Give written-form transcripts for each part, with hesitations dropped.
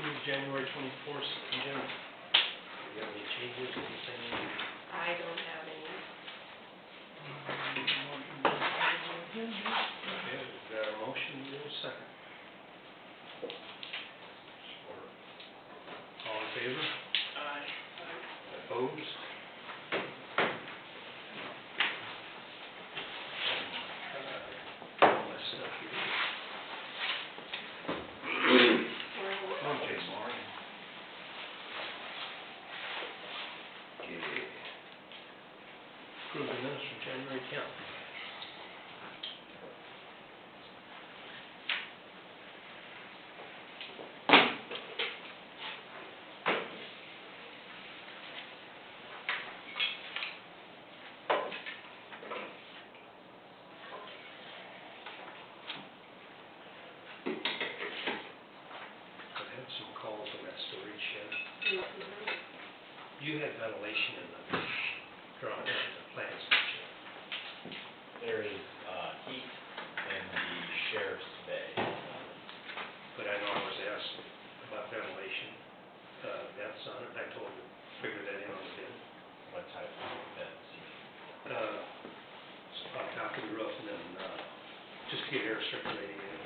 approve January 24th agenda. Do you have any changes, anything? I don't have any. Okay, we've got a motion, we have a second. All in favor? Aye. Opposed? All my stuff here. Okay, Maureen. Okay. Approve the minutes from January 10th. I had some calls on that storage shed. You had ventilation in the drawing, the plans, didn't you? There is heat in the sheriff's bay. But I know I was asked about ventilation, vents on it, and I told him, figure that in on the bid. What type of vents? On top of the roof, and then, just to get air circulating in it.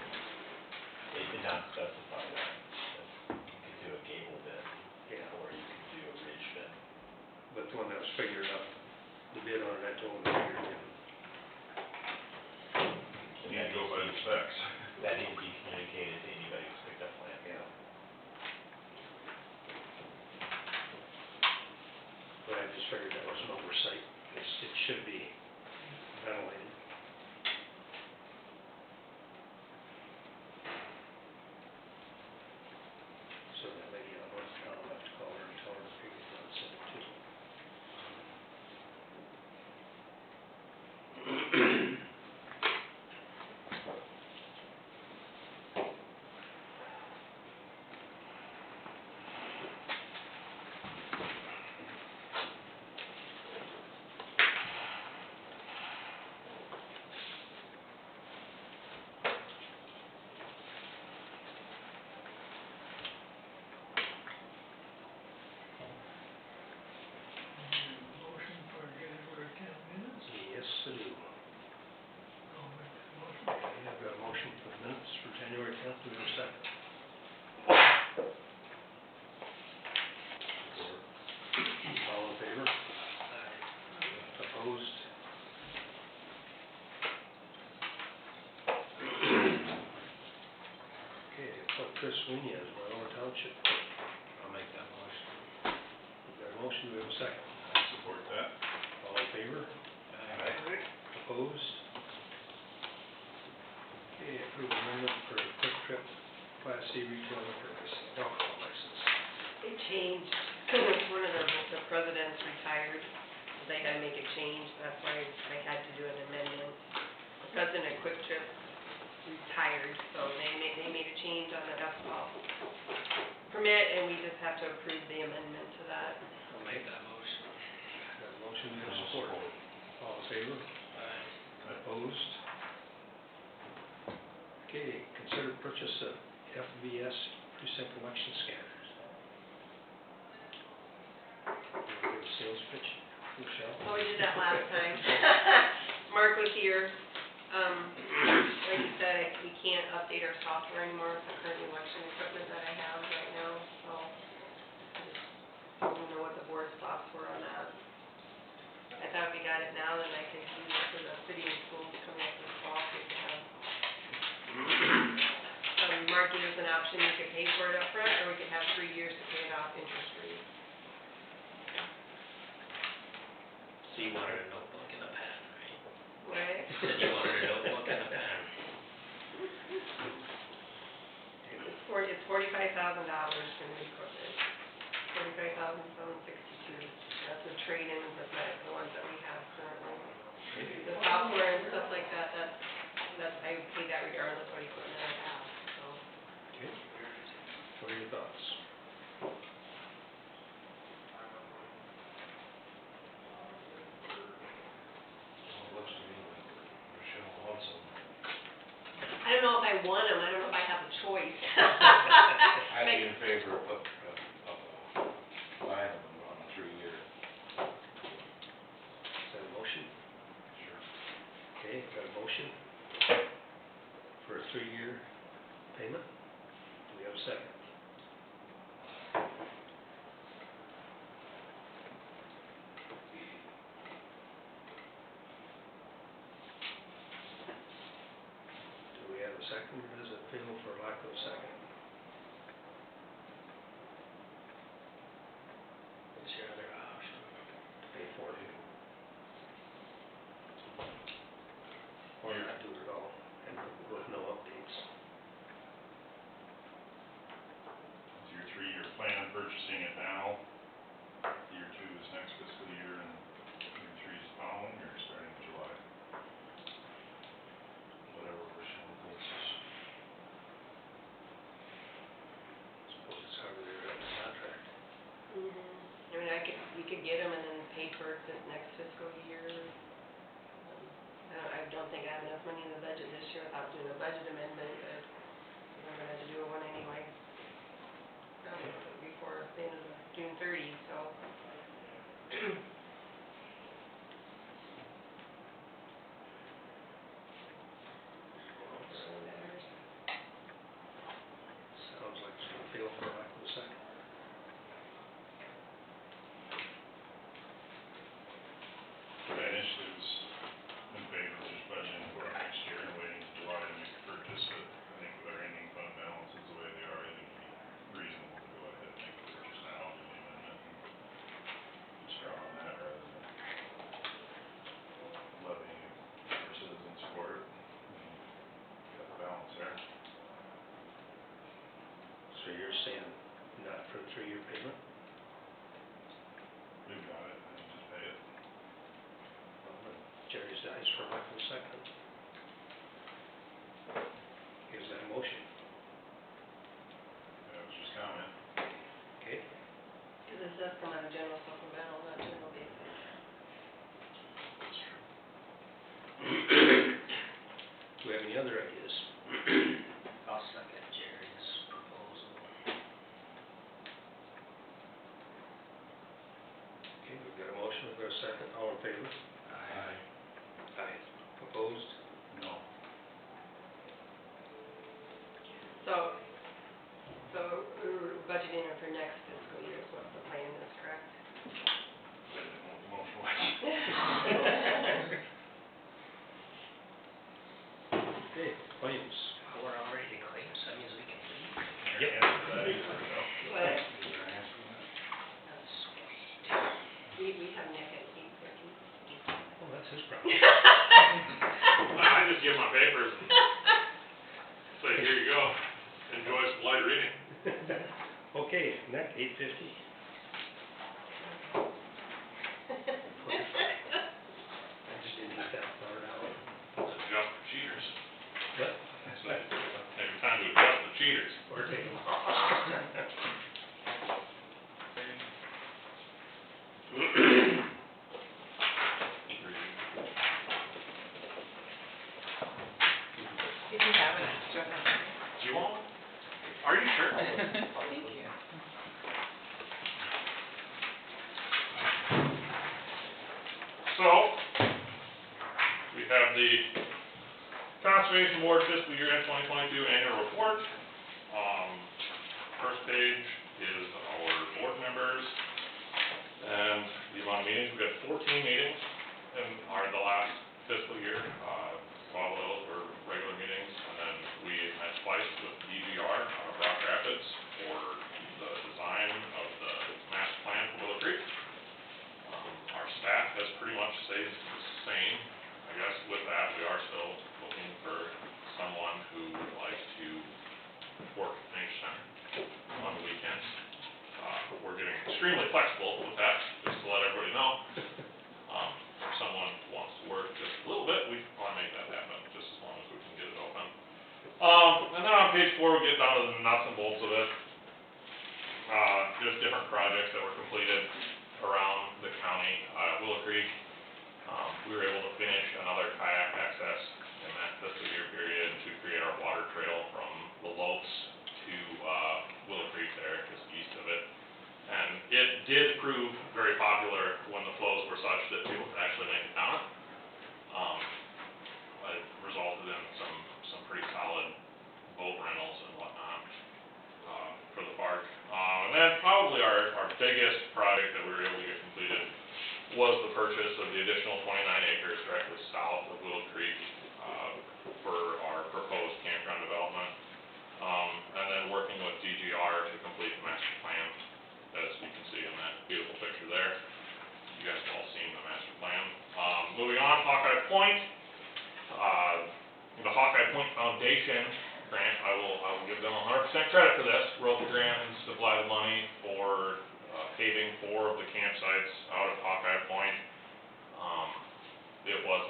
They did not specify that. You could do a gable vent, Yeah. or you could do a ridge vent. But the one that was figured up, the bid on it, I told him to figure it in. You need to go by the specs. That needs to be communicated to anybody who's picked up land. Yeah. But I just figured that was an oversight, it should be ventilated. So that lady on North Town, I'll have to call her and tell her to figure it out, send it to me. Motion for January 10 minutes. Yes, I do. I'll make that motion. Okay, I've got a motion for the minutes for January 10th, do we have a second? All in favor? Opposed? Okay, put Chris Sweeney as my own township clerk. I'll make that motion. We've got a motion, do we have a second? I support that. All in favor? Aye. Opposed? Okay, approve amendment for Quick Trip Class C retail liquor alcohol license. It changed. One of the presidents retired. They had to make a change. That's why I had to do an amendment. The president of Quick Trip retired, so they made a change on the alcohol permit, and we just have to approve the amendment to that. I'll make that motion. Got a motion, we have support. All in favor? Aye. Opposed? Okay, consider purchase of FBS precinct election scanners. You want to give a sales pitch, Michelle? Oh, we did that last time. Mark was here. Like you said, we can't update our software anymore with the current election equipment that I have right now, so I don't know what the board's thoughts were on that. I thought we got it now, then I could use it for the city and schools coming up this fall, so we could have. Mark gave us an option, we could pay for it up front, or we could have 3 years to pay it off interest free. So you wanted a notebook and a pen, right? What? You said you wanted a notebook and a pen. It's $45,000 for new equipment. $45,762. That's the trade-in with the ones that we have currently. The software and stuff like that, that's I would pay that regardless what equipment I have, so. Okay. What are your thoughts? Looks to me like Michelle wants them. I don't know if I want them, I don't know if I have the choice. I'd be in favor of buying them on a 3-year. Is that a motion? Sure. Okay, got a motion for a 3-year payment. Do we have a second? Do we have a second, or does it feel for lack of a second? What's your other option? Pay for it. Or not do it at all, and with no updates. Is your 3-year plan purchasing it now? Year 2 is next fiscal year, and year 3 is following, or starting in July? Whatever Rochelle thinks is. Suppose it's however they're in the contract. I mean, we could get them and then pay for it this next fiscal year. I don't think I have enough money in the budget this year without doing a budget amendment, but I'm gonna have to do one anyway. Before the end of June 30, so. Sounds like it's gonna fail for lack of a second. I initially was in favor of just budgeting for it next year and waiting to July to make a purchase, but I think with our ending fund balances the way they are, I think it'd be reasonable to go ahead and make a purchase now, do the amendment, and just draw on that rather than levying for citizen support. Got the balance there. So you're saying not for the 3-year payment? We've got it, I think just pay it. Well, then Jerry's dies for lack of a second. Is that a motion? That was just comment. Okay, Because this does come out of general supplemental, not general basic. That's true. do we have any other ideas? I'll second Jerry's proposal. Okay, we've got a motion, we've got a second, all in favor? Aye. Aye. Opposed? No. So we're budgeting it for next fiscal year is what the plan is, correct? Motion. Okay, claims. Well, we're already to claims, that means we can leave. Yep. Answer that either, so. What? Is there an answer to that? That's sweet. We have Nick at 8:30. Oh, that's his problem. I just give my papers and say, here you go, enjoy some light reading. Okay, next, 8:50. I just didn't get that far out. Adjust for cheaters. What? Every time to adjust the cheaters. Or take them. If you have an extra, that's great. Do you want? Are you sure? Thank you. So, we have the Conservation Board fiscal year end 2022 annual report. First page is our board members and the amount of meetings. We've got 14 meetings in the last fiscal year. 12 of those were regular meetings, and then we met twice with DGR out of Rock Rapids for the design of the master plan for Willow Creek. Our staff has pretty much stayed the same. I guess with that, we are still looking for someone who would like to work at Nature Center on the weekends. We're getting extremely flexible with that, just to let everybody know. If someone wants to work just a little bit, we want to make that happen, just as long as we can get it open. And then on page 4, we get down to the nuts and bolts of it. Just different projects that were completed around the county. Willow Creek, we were able to finish another kayak access in that fiscal year period to create our water trail from the Lopes was the purchase of the additional 29 acres directly south of Willow Creek, for our proposed campground development. And then working with DGR to complete the master plan, as you can see in that beautiful picture there. You guys have all seen the master plan. Moving on, Hawkeye Point. The Hawkeye Point Foundation grant, I will give them 100% credit for this. Wrote the grant and supplied the money for paving 4 of the campsites out at Hawkeye Point. It was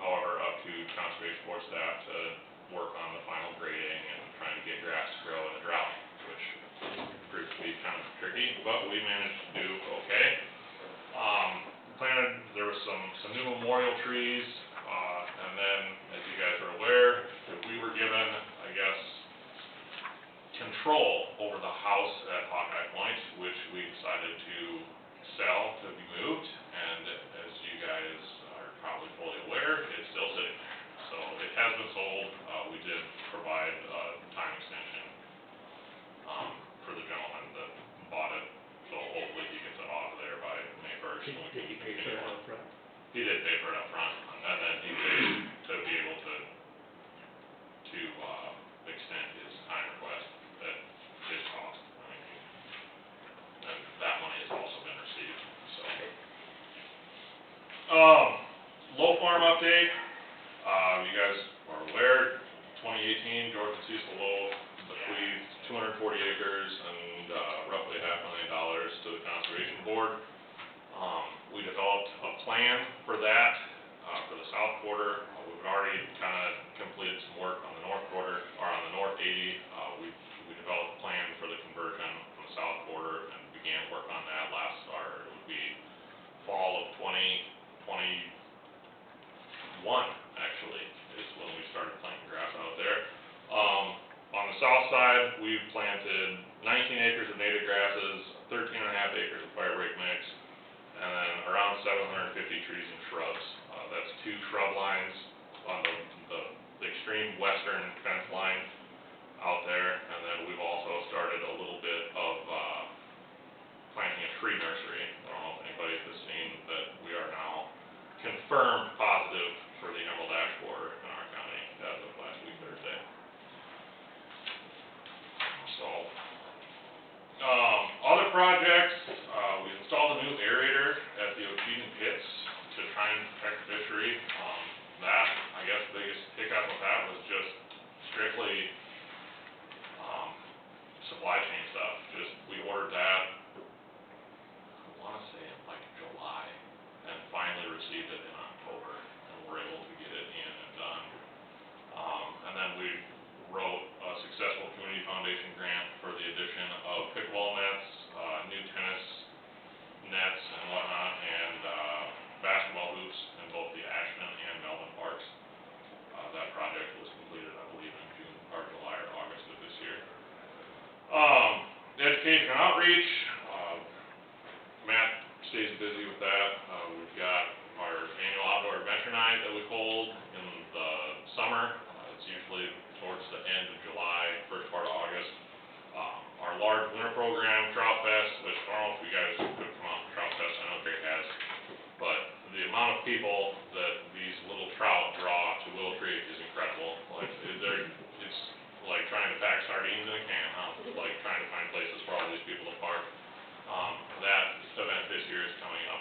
however, up to Conservation Board staff to work on the final grading and trying to get grass to grow in a drought, which proved to be kind of tricky, but we managed to do okay. There was some new memorial trees, and then, as you guys are aware, we were given, I guess, control over the house at Hawkeye Point, which we decided to sell to be moved, and as you guys are probably fully aware, it's still sitting there. So it has been sold. We did provide a time extension for the gentleman that bought it, so hopefully he gets it off of there by May 1st. and we Did he can pay for continue it on. up front? He did pay for it up front, and then he paid to be able to extend his time request at his cost. I mean, and that money has also been received, so. Low farm update, you guys are aware, 2018, George and Cecil Lowe bequeathed 240 acres and roughly $500,000 to the Conservation Board. We developed a plan for that, for the south quarter. We've already kind of completed some work on the north quarter, or on the north 80. We developed a plan for the conversion from the south quarter and began work on that it would be fall of 2021, actually, is when we started planting grass out there. On the south side, we've planted 19 acres of native grasses, 13 and a half acres of fire break mix, and then around 750 trees and shrubs. That's 2 shrub lines on the extreme western fence line out there, and then we've also started a little bit of planting a tree nursery. I don't know if anybody has seen that we are now confirmed positive for the emerald ash borer in our county as of last week, Thursday. So, other projects, we installed a new aerator at the Ocheyedan pits to try and protect the fishery. That, I guess, the biggest hiccup with that was just strictly supply chain stuff. We ordered that, I want to say in like July, and finally received it in October, and were able to get it in and done. And then we wrote a successful community foundation grant for the addition of pickleball nets, new tennis nets and whatnot, and basketball hoops in both the Ashland and Melvin parks. That project was completed, I believe, in June, or July or August of this year. Education and outreach, Matt stays busy with that. We've got our annual outdoor adventure night that we hold in the summer. It's usually towards the end of July, first part of August. Our large winter program, Trout Fest, which I don't know if you guys could come out to Trout Fest, I know Greg has, but the amount of people that these little trout draw to Willow Creek is incredible. Like, it's like trying to pack sardines in a can, huh? Like trying to find places for all these people to park. That event this year is coming up.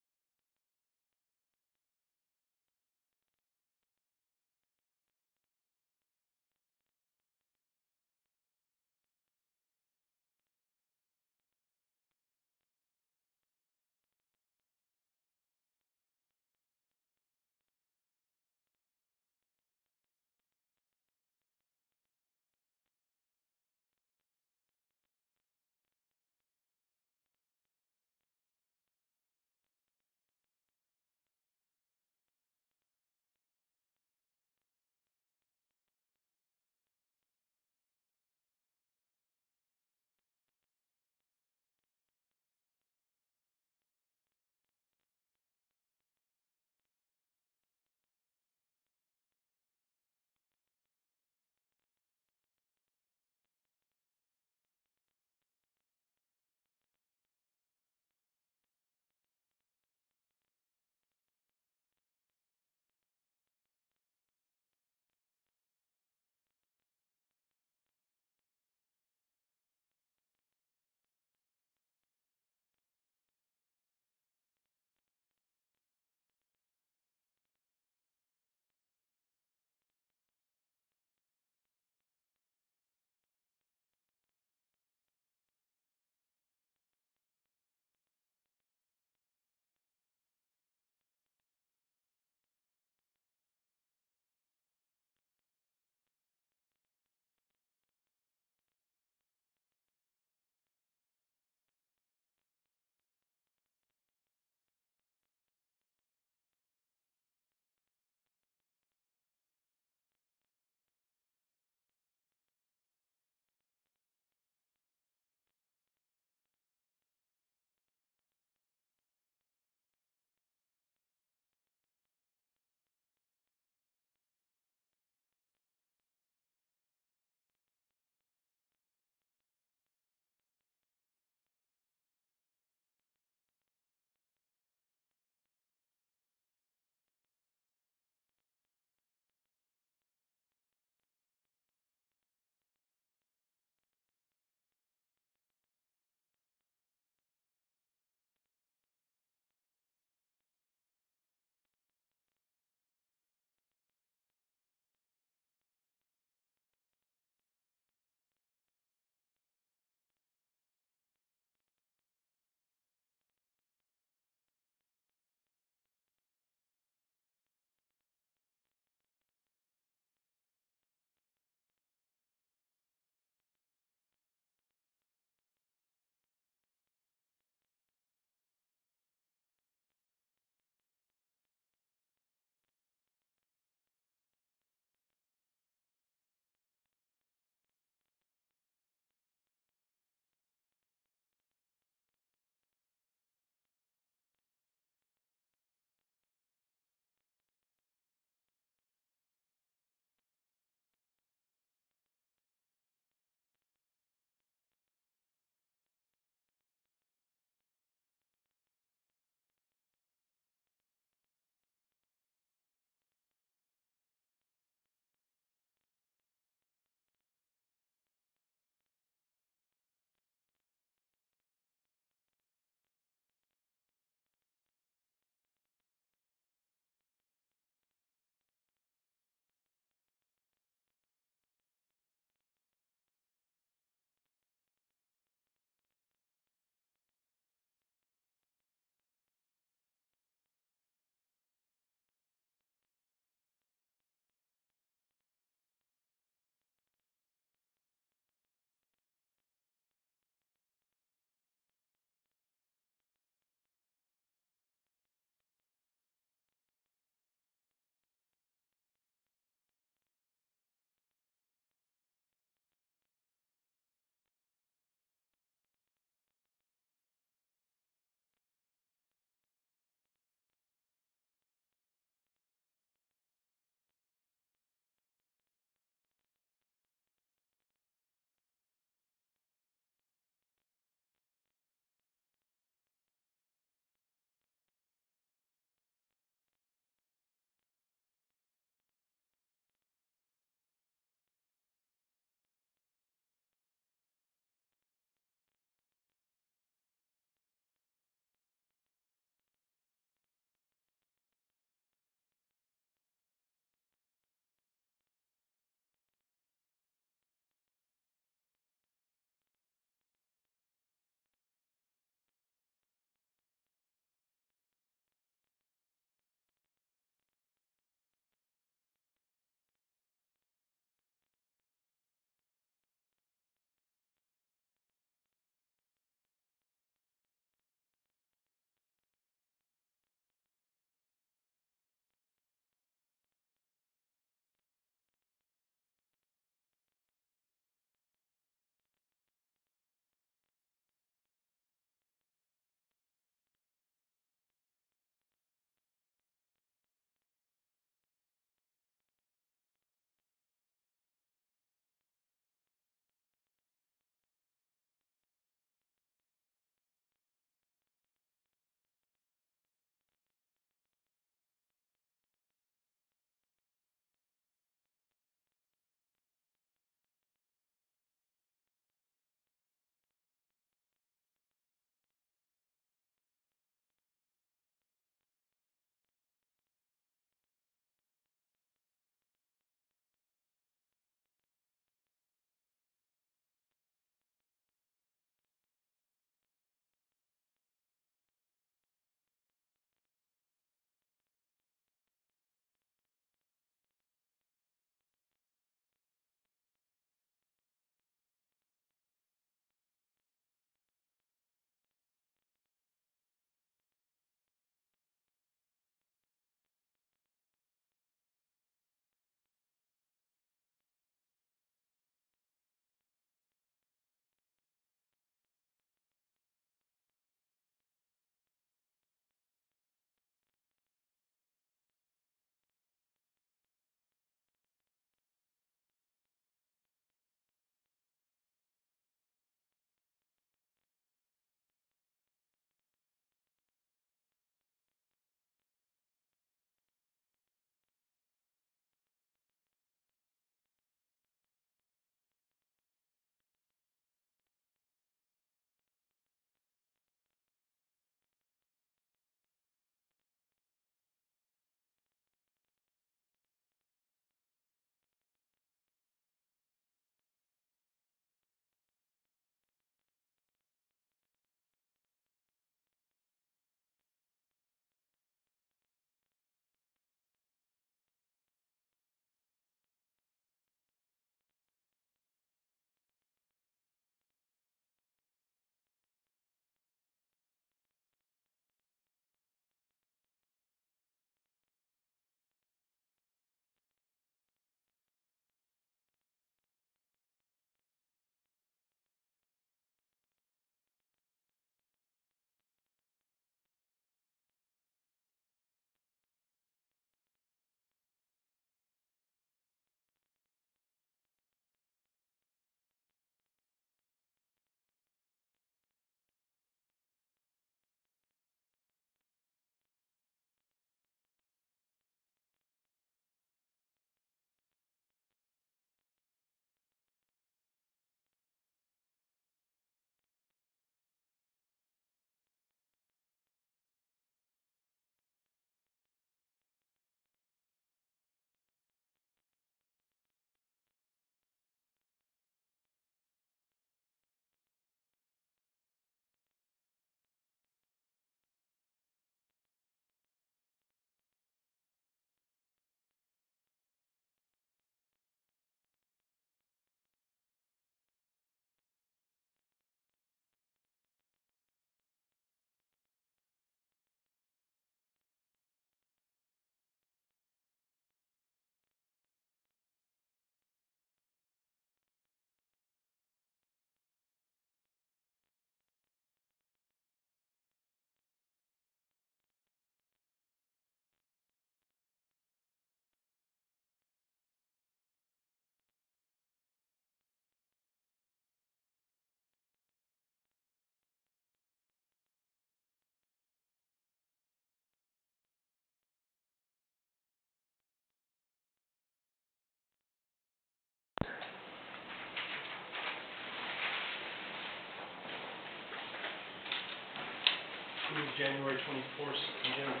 January 24th agenda. Do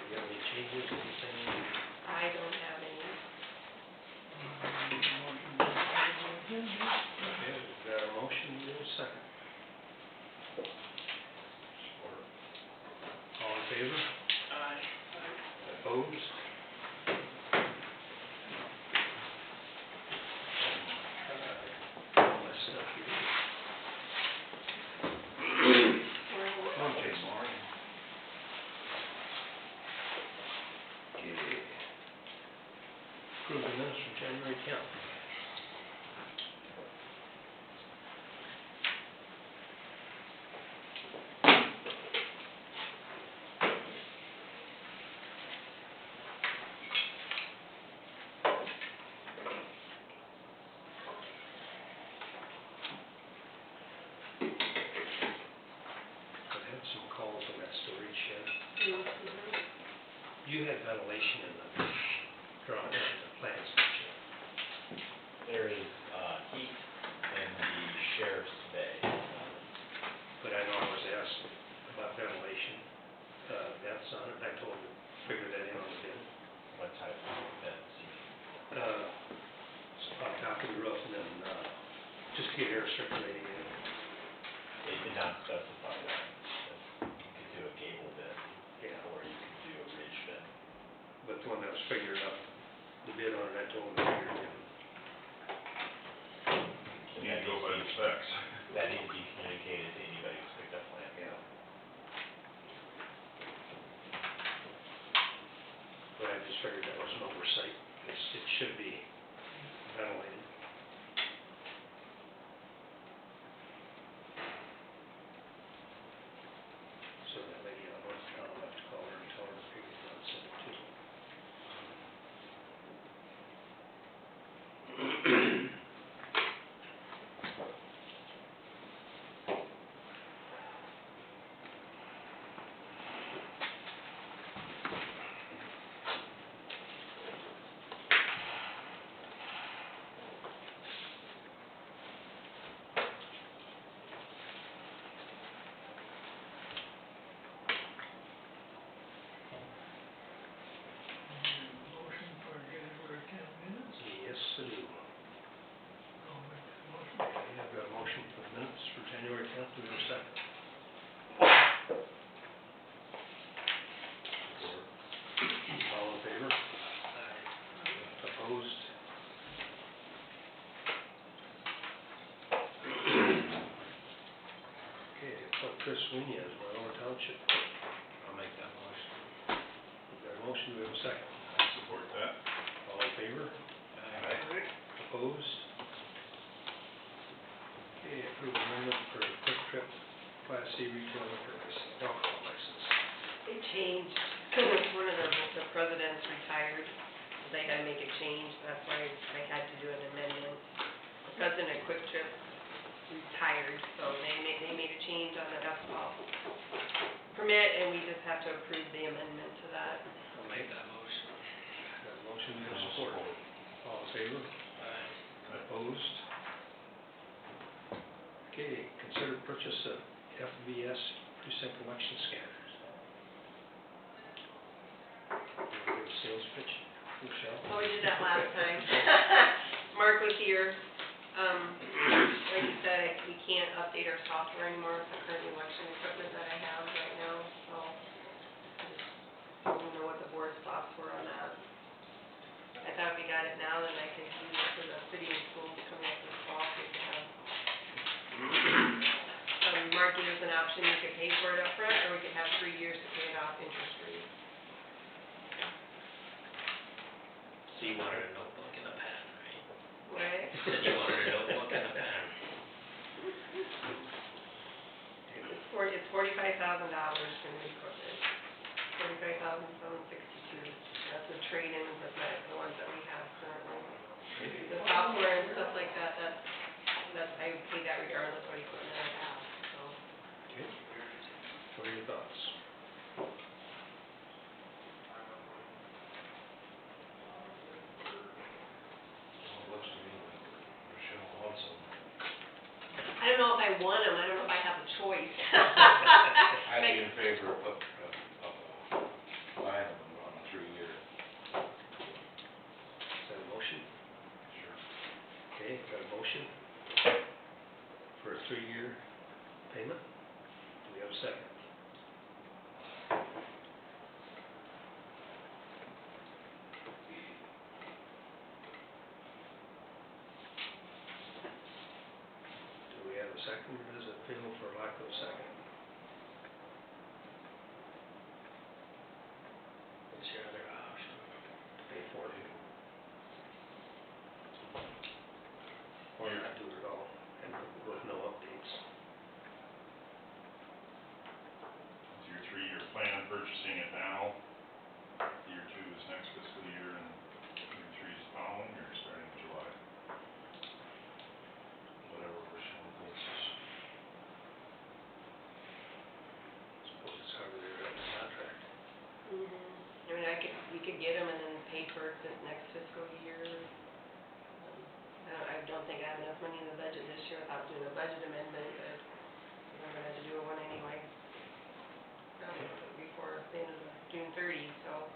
you have any changes, anything? I don't have any. Motion to approve the agenda. Okay, we've got a motion, do we have a second? All in favor? Aye. Opposed? All my stuff here. Come on, Jason. Okay. Approve the minutes from January 10th. I've had some calls on that storage shed. You had ventilation in the drawing, the plans picture. There is, heat in the sheriff's bay. But I know I was asked about ventilation, vents on it, and I told him, figure that in on the bid. What type of vents? On top of the roof and then, just to get air circulating in it. They did not specify that. You could do a gable vent, Yeah, or you could do a ridge vent. but the one that was figuring up the bid on it, I told him to figure it in. You need to go by the specs. That needs to be communicated to anybody who's picked up land. Yeah. But I just figured that was an oversight, it should be ventilated. So that lady, I'll have to call her and tell her to figure it out, send it to me. Motion for January 10 minutes. Yes, I do. I'll make that motion. Okay, I've got a motion for the minutes for January 10th, do we have a second? All in favor? Opposed? Okay, appoint Chris Sweeney as Monroe Township Clerk. I'll make that motion. We've got a motion, do we have a second? I support that. All in favor? Opposed? Okay, approve amendment for Quick Trip Class C retail liquor license, alcohol license. They changed, one of the presidents retired, they had to make a change, that's why I had to do an amendment. The president of Quick Trip retired, so they made a change on the alcohol permit, and we just have to approve the amendment to that. I'll make that motion. Got a motion, do we have support? All in favor? Aye. Opposed? Okay, consider purchase of FVS precinct election scanners. Do we have a sales pitch, Michelle? Oh, we did that last time. Mark was here. Like you said, we can't update our software anymore with the current election equipment that I have right now, so I don't know what the board's thoughts were on that. I thought if we got it now, then I could use it for the city and schools coming up this fall, so we could have. Mark gave us an option, we could pay for it up front, or we could have 3 years to pay it off interest free. So you wanted a notebook and a pen, right? What? You wanted a notebook and a pen. It's $45,000 for new equipment. $45,762. That's the trade-in with the ones that we have currently. The software and stuff like that, I would pay that regardless of what equipment I have, so. Okay. What are your thoughts? Well, it looks to me like Rochelle wants them. I don't know if I want them, I don't know if I have a choice. I be in favor of buying them on a 3-year. Is that a motion? Sure. Okay, got a motion for a 3-year payment. Do we have a second? Do we have a second, or does it feel for lack of a second? What's your other option to pay for it? Or not do it at all, and with no updates? Is your 3-year plan purchasing it now? Year 2 is next fiscal year, and year 3 is following, or starting in July? Whatever Rochelle thinks is. Suppose it's however they write the contract. I mean, we could get them and then pay for it this next fiscal year. I don't think I have enough money in the budget this year without doing a budget amendment, but I'm gonna have to do one anyway. Before the end of June 30, so.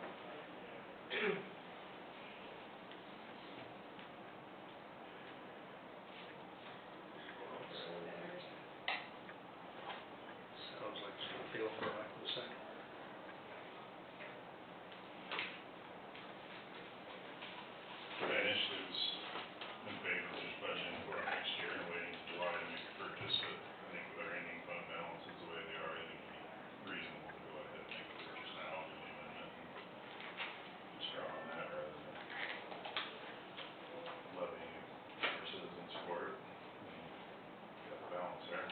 Sounds like it's gonna fail for lack of a second. The initiatives in favor of just budgeting for next year and waiting to July to make a purchase, but I think with our ending fund balances the way they are, I think it'd be reasonable to go ahead and make the purchase now, do the amendment, and just draw on that rather than levying our citizens for it. Got the balance there.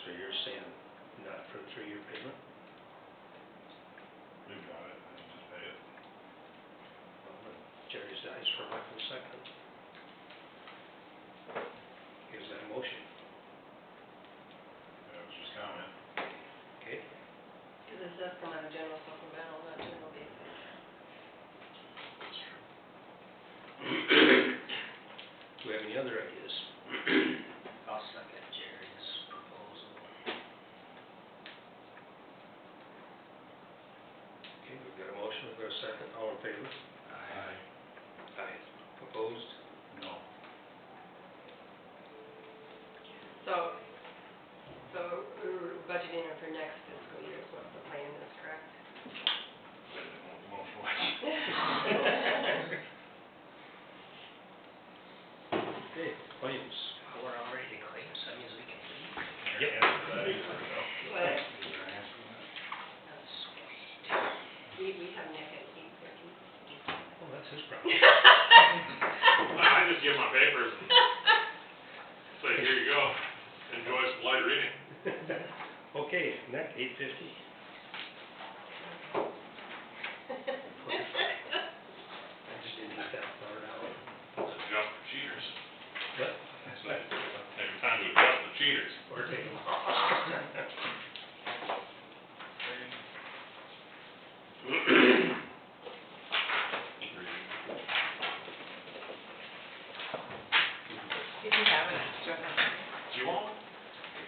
So you're saying not for a 3-year payment? We've got it, and just pay it. Well, then Jerry's dies for lack of a second. Is that a motion? That was just comment. Okay, Because this does come out of general supplemental, not general basic. That's true. do we have any other ideas? I'll second Jerry's proposal. Okay, we've got a motion, we've got a second, all in favor? Aye. Aye. Opposed? No. So we're budgeting it for next fiscal year is what the plan is, correct? I didn't know what the motion was. Okay, claims. We're all ready to claim, so that means we can leave. Your answer to that, no. What? Is there an answer to that? That's sweet. We have Nick at 8:30. Oh, that's his problem. I just give my papers and say, here you go, enjoy some light reading. Okay, Nick, 8:50. I just didn't get that far out. Adjust the cheaters. What? Maybe time to adjust the cheaters. Or take them off. If you have an extra hand. Do you want?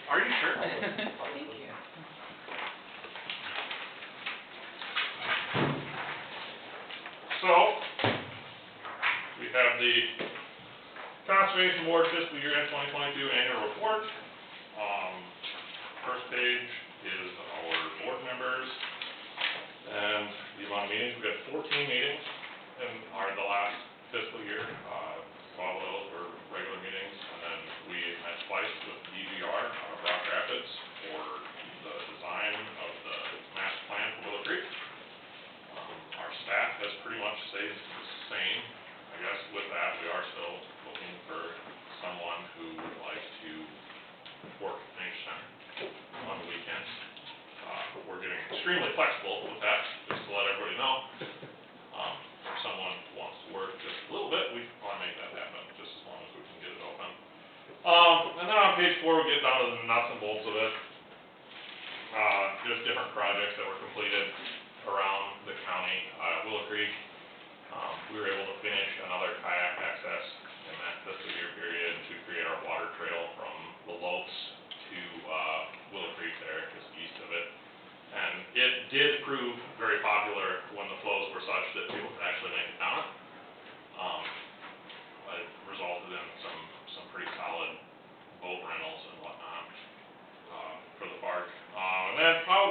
Are you sure? Thank you. So, we have the Conservation Board fiscal year end 2022 annual report. First page is our board members and the amount of meetings. We've got 14 meetings in the last fiscal year. 12 of those were regular meetings, and then we met twice with DGR out of Rock Rapids for the design of the master plan for Willow Creek. Our staff has pretty much stayed the same. I guess with that, we are still looking for someone who would like to work at Nature Center on the weekends. We're getting extremely flexible with that, just to let everybody know. For someone who wants to work just a little bit, we want to make that happen, just as long as we can get it open. And then on page 4, we get down to the nuts and bolts of it. Just different projects that were completed around the county. Willow Creek, we were able to finish another kayak access in that fiscal year period to create our water trail from the Lopes to Willow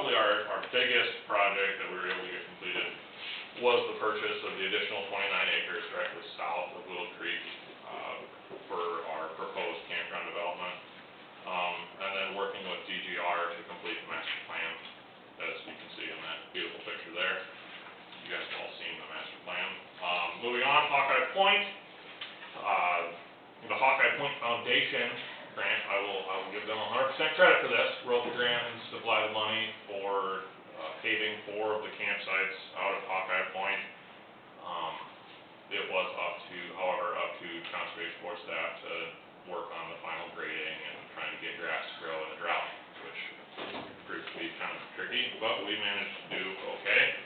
probably our biggest project that we were able to get completed was the purchase of the additional 29 acres directly south of Willow Creek, for our proposed campground development. And then working with DGR to complete the master plan, as you can see in that beautiful picture there. You guys have all seen the master plan. Moving on, Hawkeye Point. The Hawkeye Point Foundation grant, I will give them 100% credit for this. Wrote the grant and supplied the money for paving 4 of the campsites out at Hawkeye Point. It was however, up to Conservation Board staff to work on the final grading and trying to get grass to grow in a drought, which proved to be kind of tricky, but we managed to do okay.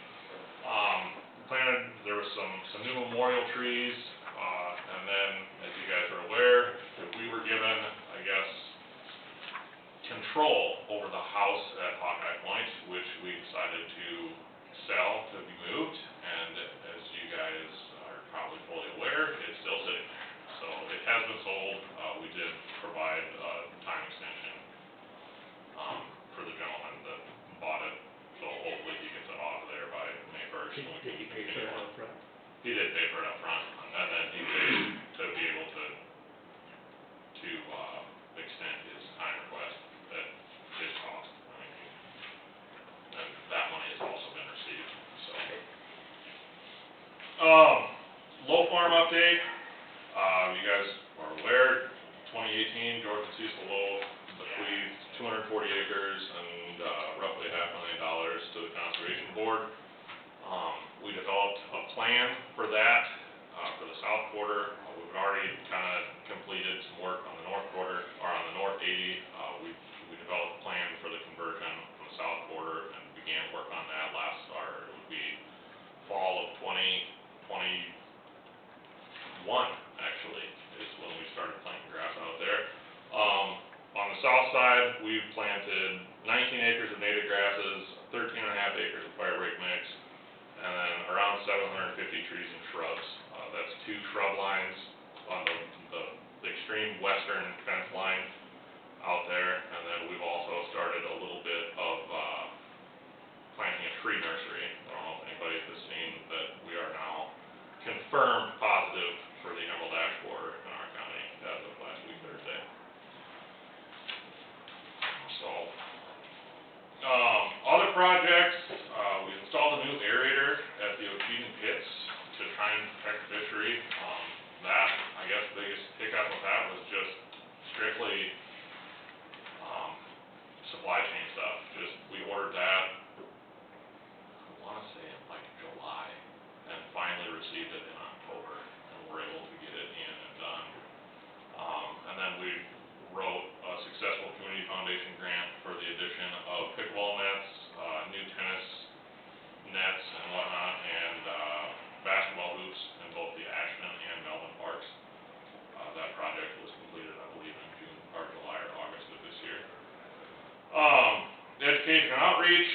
There was some new memorial trees, and then, as you guys are aware, we were given, I guess, control over the house at Hawkeye Point, which we decided to sell to be moved, and as you guys are probably fully aware, it's still sitting there. So it has been sold. We did provide a time extension for the gentleman that bought it, so hopefully he gets it off of there by May 1st. and we Did he can pay for continue it on. up front? He did pay for it up front, and then he paid to be able to extend his time request at his cost. I mean, and that money has also been received, so. Low farm update. You guys are aware, 2018, George and Cecil Lowe bequeathed 240 acres and roughly $500,000 to the Conservation Board. We developed a plan for that, for the south quarter. We've already kind of completed some work on the north quarter, or on the north 80. We developed a plan for the conversion from the south quarter and began work on that it would be fall of 2021, actually, is when we started planting grass out there. On the south side, we've planted 19 acres of native grasses, 13 and a half acres of firebreak mix, and then around 750 trees and shrubs. That's 2 shrub lines on the extreme western fence line out there, and then we've also started a little bit of planting a tree nursery. I don't know if anybody has seen that we are now confirmed positive for the emerald ash borer in our county as of last week, Thursday. So, other projects, we installed a new aerator at the Ocheyedan pits to try and protect the fishery. I guess the biggest hiccup with that was just strictly supply chain stuff. We ordered that, I want to say in like July, and finally received it in October, and were able to get it in and done. And then we wrote a successful community foundation grant for the addition of pickleball nets, new tennis nets and whatnot, and basketball hoops in both the Ashland and Melvin parks. That project was completed, I believe, in June, or July or August of this year. Education and outreach,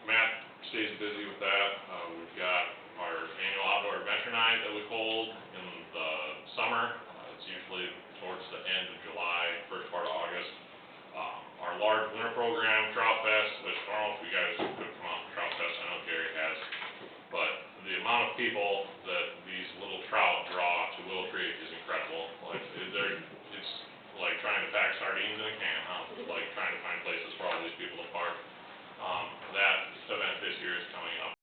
Matt stays busy with that. We've got our annual outdoor adventure night that we hold in the summer. It's usually towards the end of July, first part of August. Our large winter program, Trout Fest, which I don't know if you guys could come out to Trout Fest, I know Gary has, but the amount of people that these little trout draw to Willow Creek is incredible. Like, it's like trying to pack sardines in a can, huh? Like trying to find places for all these people to park. That event this year is coming up.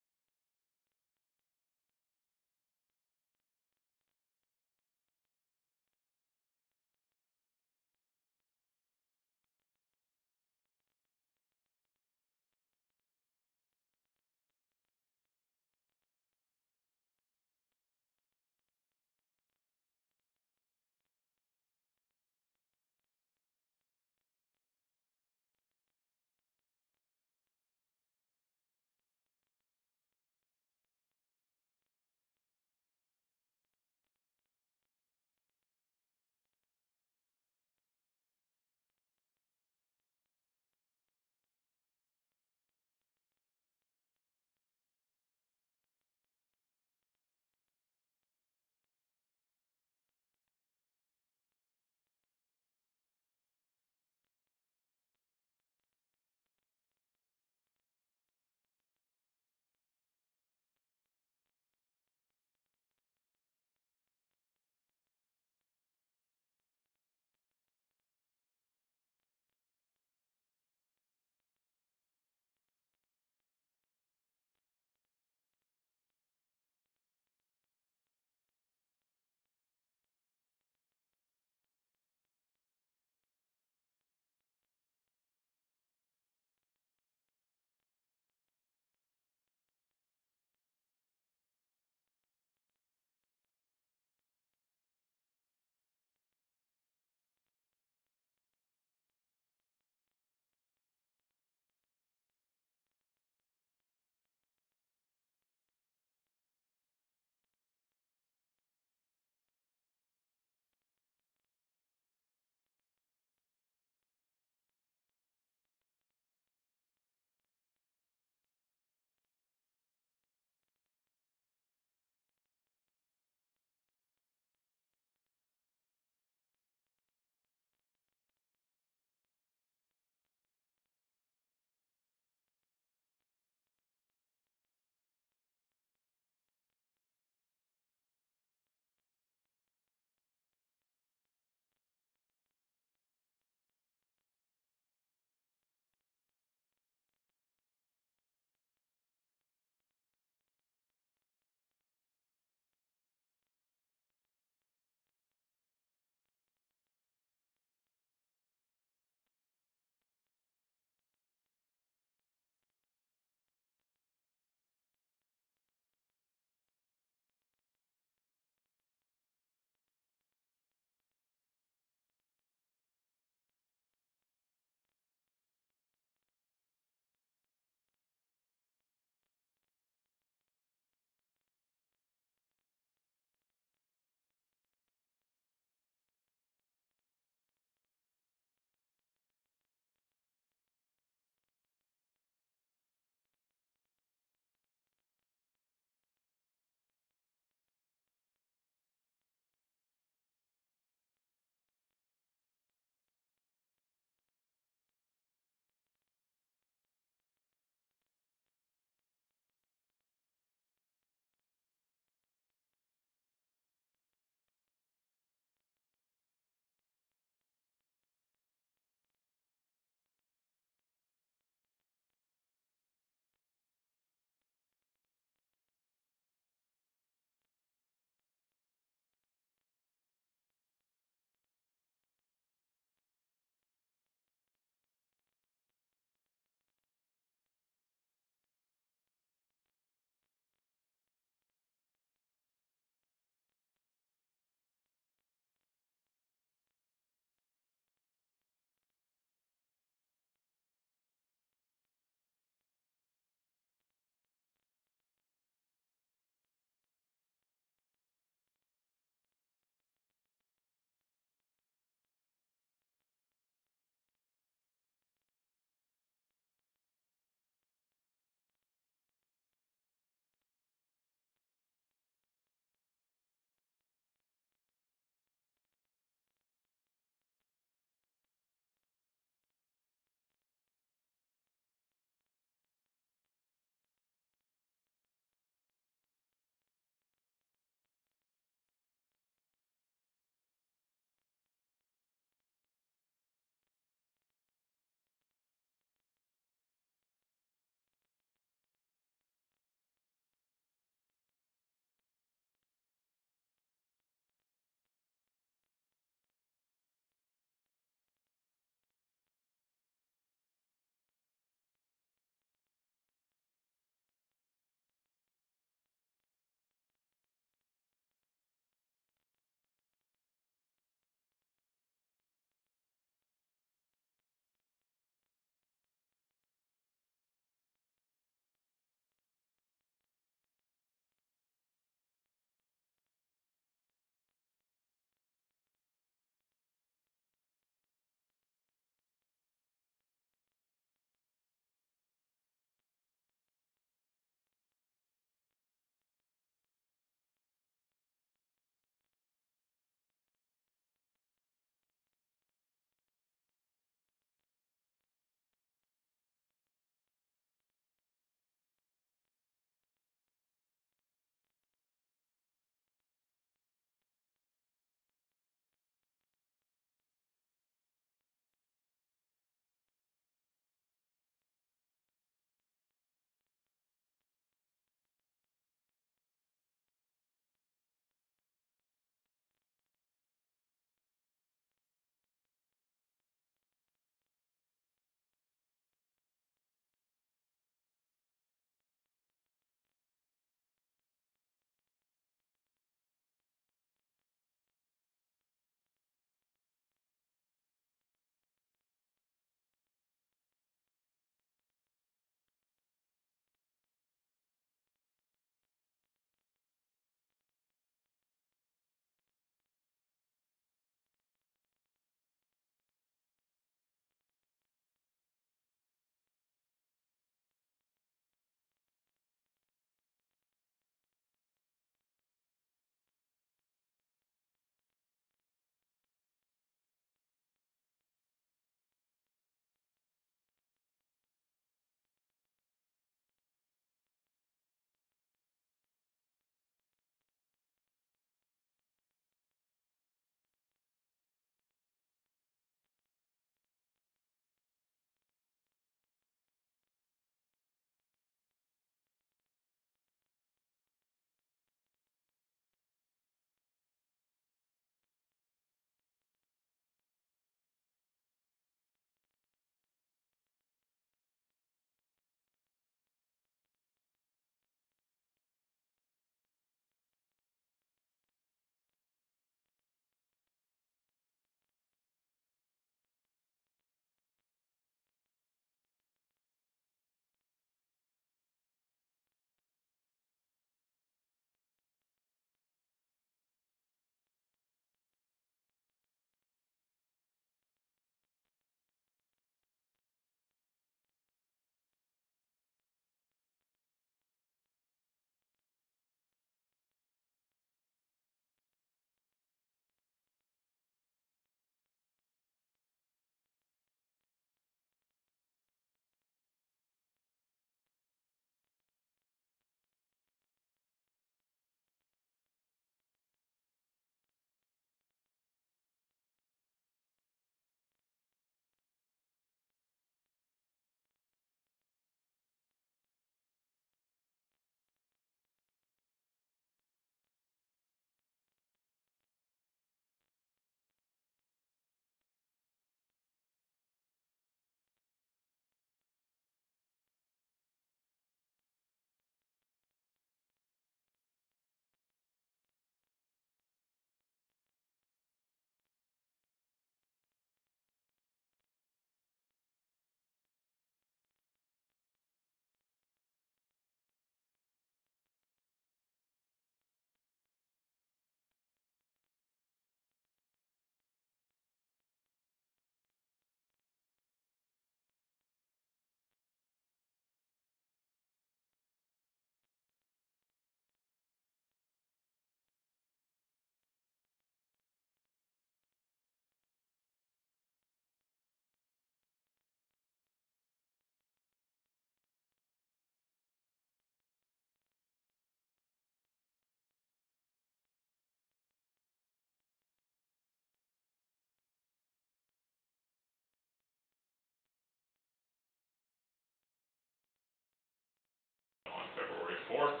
4th.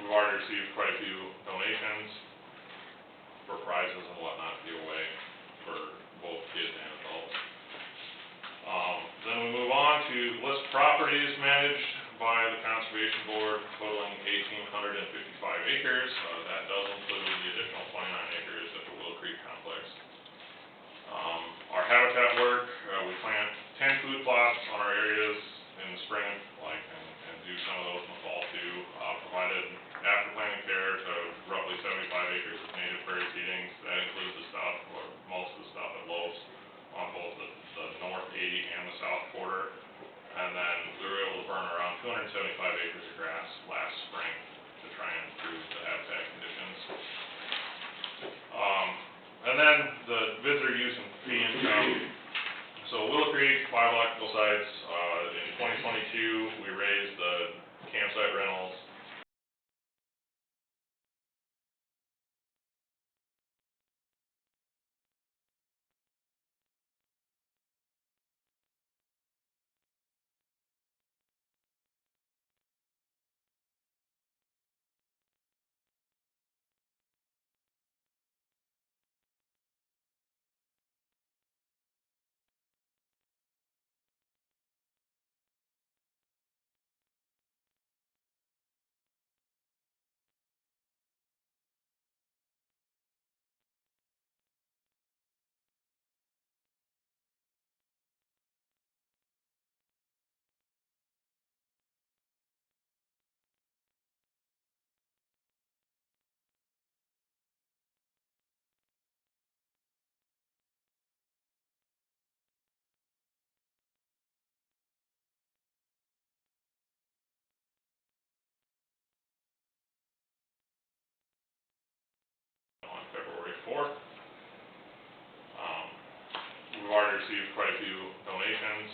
We've already received quite a few donations for prizes and whatnot to give away for both kids and adults. Then we move on to list properties managed by the Conservation Board totaling 1,855 acres. That does include the additional 29 acres at the Willow Creek Complex. Our habitat work, we plant 10 food plots on our areas in the spring, and do some of those in the fall too. Provided after planting care to roughly 75 acres of native prairie seedings. That includes the stuff, or most of the stuff at Lowe's on both the north 80 and the south quarter. And then we were able to burn around 275 acres of grass last spring to try and improve the habitat conditions. And then the visitor use and fee income. So Willow Creek, 5 electrical sites. In 2022, we raised the campsite rentals on February 4th. We've already received quite a few donations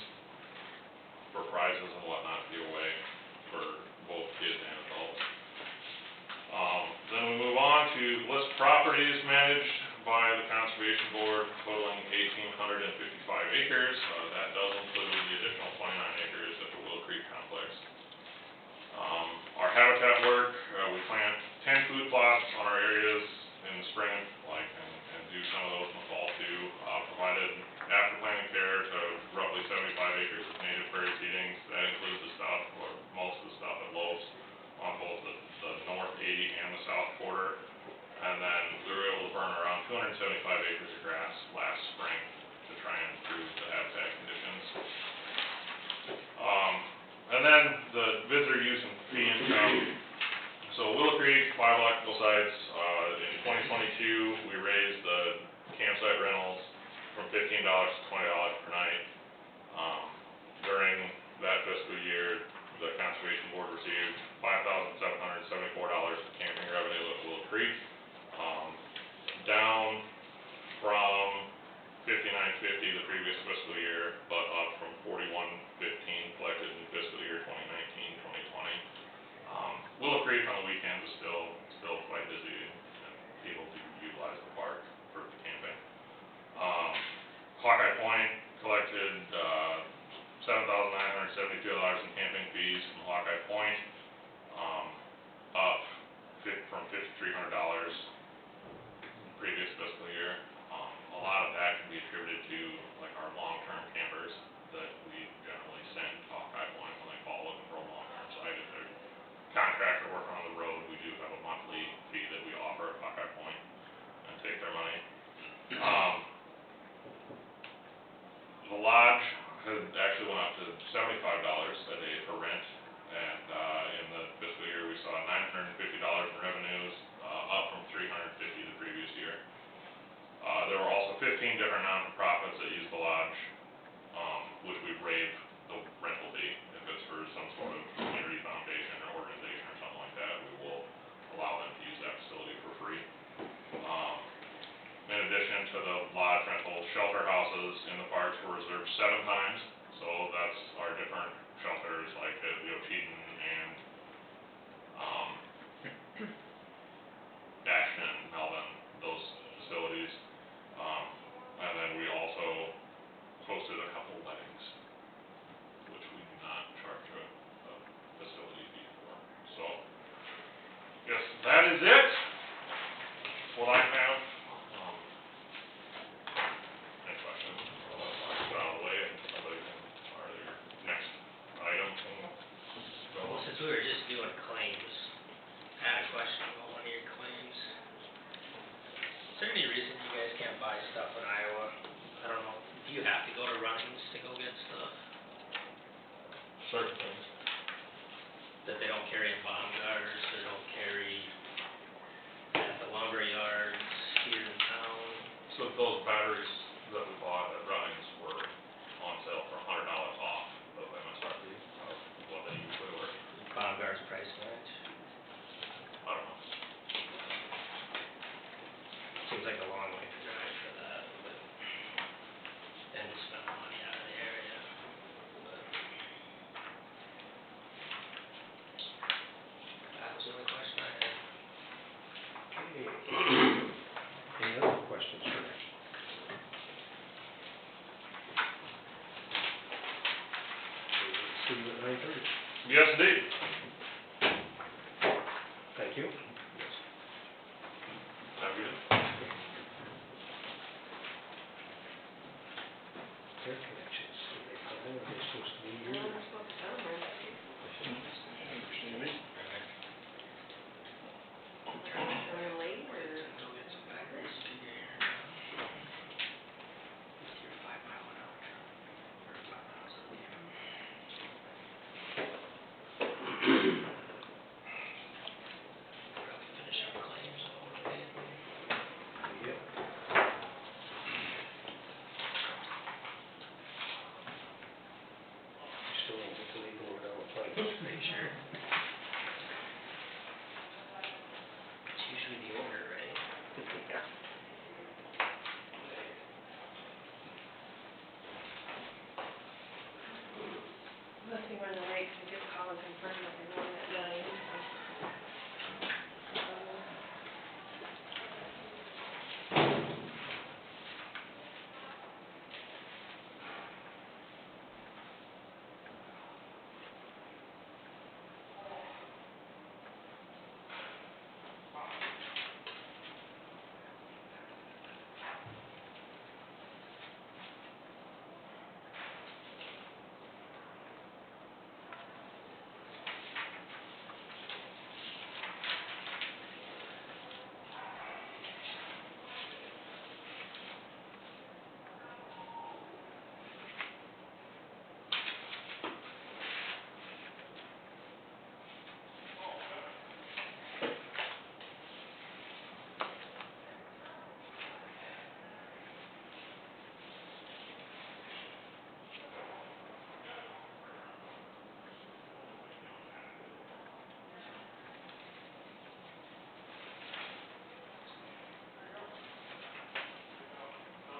for prizes and whatnot to give away for both kids and adults. Then we move on to list properties managed by the Conservation Board totaling 1,855 acres. That does include the additional 29 acres at the Willow Creek Complex. Our habitat work, we plant 10 food plots on our areas in the spring, and do some of those in the fall too. Provided after planting care to roughly 75 acres of native prairie seedings. That includes the stuff, or most of the stuff at Lowe's on both the north 80 and the south quarter. And then we were able to burn around 275 acres of grass last spring to try and improve the habitat conditions. And then the visitor use and fee income. So Willow Creek, 5 electrical sites. In 2022, we raised the campsite rentals from $15 to $20 per night. During that fiscal year, the Conservation Board received $5,774 in camping revenue at Willow Creek, down from $59.50 the previous fiscal year, but up from $41.15 collected in fiscal year 2019-2020. Willow Creek on the weekends is still quite busy, and people do utilize the park for camping. Hawkeye Point collected $7,972 in camping fees from Hawkeye Point, up from $5,300 previous fiscal year. A lot of that can be attributed to our long-term campers that we generally send to Hawkeye Point when they call looking for a long-term site. If they're contractor working on the road, we do have a monthly fee that we offer at Hawkeye Point and take their money. The lodge has actually went up to $75 a day for rent, and in the fiscal year we saw $950 in revenues, up from $350 the previous year. There were also 15 different non-for-profits that use the lodge, which we waive the rental fee. If it's for some sort of community foundation or organization or something like that, we will allow them to use that facility for free. In addition to the lodge rental, shelter houses in the parks were reserved 7 times. So that's our different shelters like at Yochitan and Ashton, Melvin, those facilities. And then we also hosted a couple weddings, which we do not charge a go to Ryan's to go get stuff certain things. that they don't carry in Baumgart's, they don't carry at the lumber yards here in town? So those batteries that we bought at Ryan's were on sale for $100 off of MSRP, of what they usually were. Baumgart's price match? I don't know. Seems like a long way to drive for that, but, and to spend money out of the area, but. That was the only question I had. Okay. Any other questions for Rick? See you at 9:30. Yes, indeed. Thank you. Have a good day. Air connections, did they come in, are they supposed to be Well, here? we're supposed to tell them, right? Running late, or? Go get some batteries to get here now. With your 5-mile-an-hour truck, or 5 miles a day. Probably finish our claims all day. Yep. Still don't get the legal order on the plane. Pretty sure. It's usually the order, right? Yeah. Unless they run late, we just call and confirm that they're running at 9.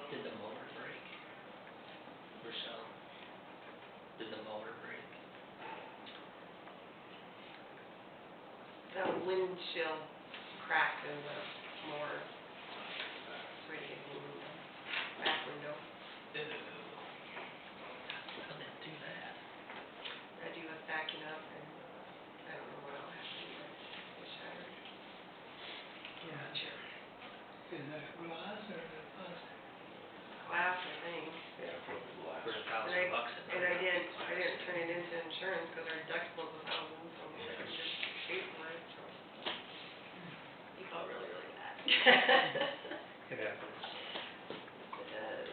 Did the motor break? Rochelle? Did the motor break? The windshield cracked in the mower. It's ready to go in the back window. Ew. How did it do that? Reggie was backing up, and I don't know what else happened, but it shattered. Gotcha. Is that glass or is it plastic? Glass, I think. Yeah, probably glass. For And $1,000 bucks. And I didn't turn it into insurance, because our deductible's $1,000, so I just paid for it, so. He felt really, really bad. It happens. It does.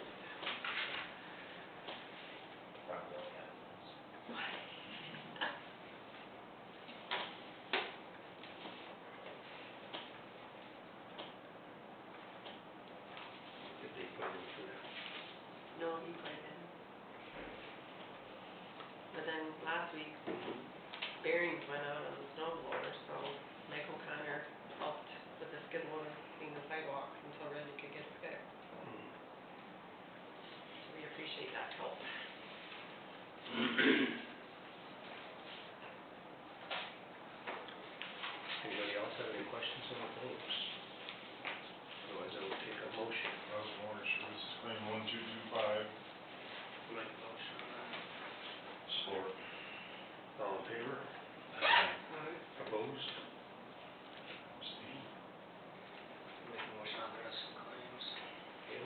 Probably happens. Did they put in for that? No, he put it in. But then last week, bearings went out on the snow blower, so Mike O'Connor helped with the skid loader clean the sidewalks until Reggie could get it fixed. So Hmm. we appreciate that help. Anybody else have any questions on the claims? Otherwise, I will take a motion. House water services claim 1225. Make a motion on that. Support. All in favor? Opposed? Steve? Make a motion on the rest of the claims. Okay.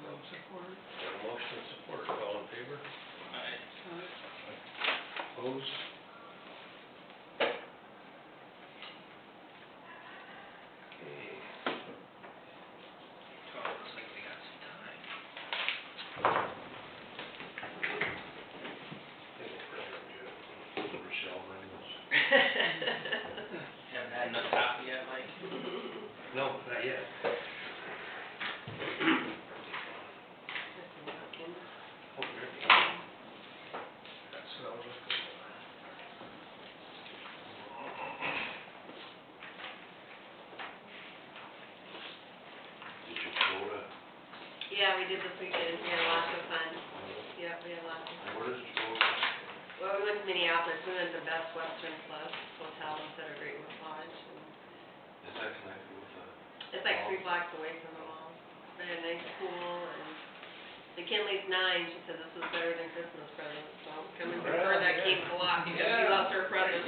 No support? Got a motion and support. All in favor? Aye. Opposed? Okay. Oh, looks like we got some time. No, not yet. Oh, there you go. That's what I was looking for. Did you quota? Yeah, we did this weekend, we had lots of fun. Yeah, we had lots of fun. Where does it quota? Well, we went to Minneapolis, we went to the Best Western Plus Hotel instead of Great Wolf Lodge. And Is that connected with the? it's like 3 blocks away from the mall. They had a nice pool and McKinley's 9, she said this is better than Christmas presents, so coming from her, that came a lot because she loves her presents.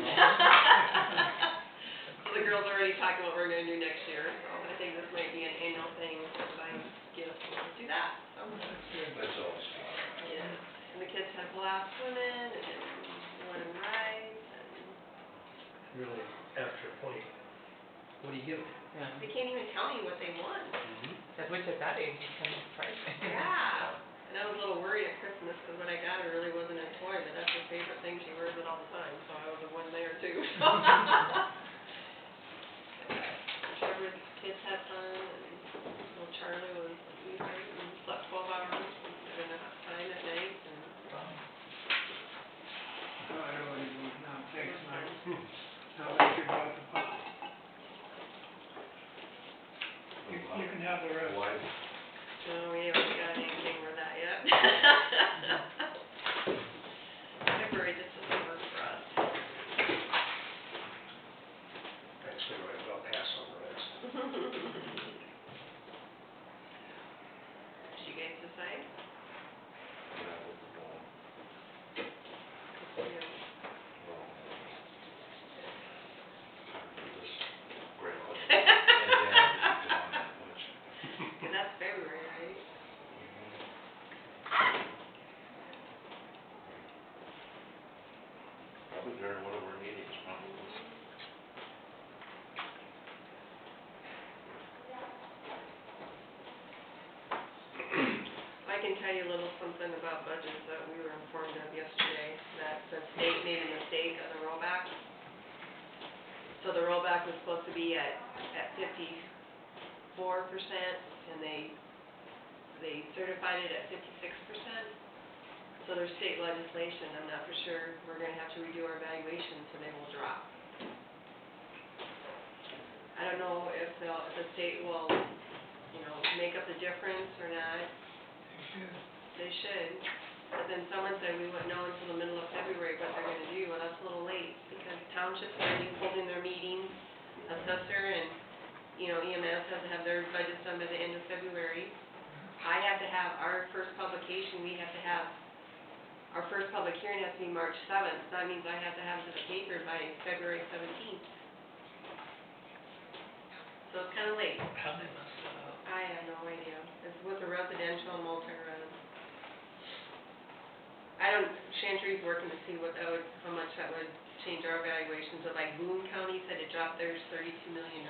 So the girls are already talking about what we're gonna do next year, so I think this might be an annual thing, buying gifts, we'll just do that, so. That's awesome. Yeah, and the kids had a blast swimming and going on rides and Really, after a point, what do you give them? Yeah. they can't even tell me what they won. Which at that age is kind of surprising. Yeah, and I was a little worried at Christmas because what I got her really wasn't a toy, but that's her favorite thing, she wears it all the time, so I was the one there too. Trevor's kids had fun and little Charlie was sweetheart and slept 12 hours and had enough time at night and Oh, I already moved now, thanks, Mike. Now that you brought the pot. You can have the rest. Why? no, we haven't got anything for that yet. February just doesn't work for us. Thanks, everybody, I'll pass on the rest. Did you guys decide? That was the one. Yeah. Well, for this grandpa. And dad, if you gone that much. And that's February, right? Probably during one of our meetings, probably. I can tell you a little something about budgets that we were informed of yesterday, that the state made a mistake on the rollback. So the rollback was supposed to be at 54%, and they certified it at 56%. So there's state legislation, I'm not for sure, we're gonna have to redo our valuation, so they will drop. I don't know if the state will, make up the difference or not. They should, but then someone said we wouldn't know until the middle of February what they're gonna do, well, that's a little late, because townships are already holding their meetings, assessor and, EMS has to have their budgets done by the end of February. I have to have our first publication, our first public hearing has to be March 7th, so that means I have to have it to the paper by February 17th. So it's kinda late. How'd they mess that up? I have no idea. It's with the residential and multi-res. Chantry's working to see how much that would change our valuations, but like Boone County said it dropped theirs $32 million.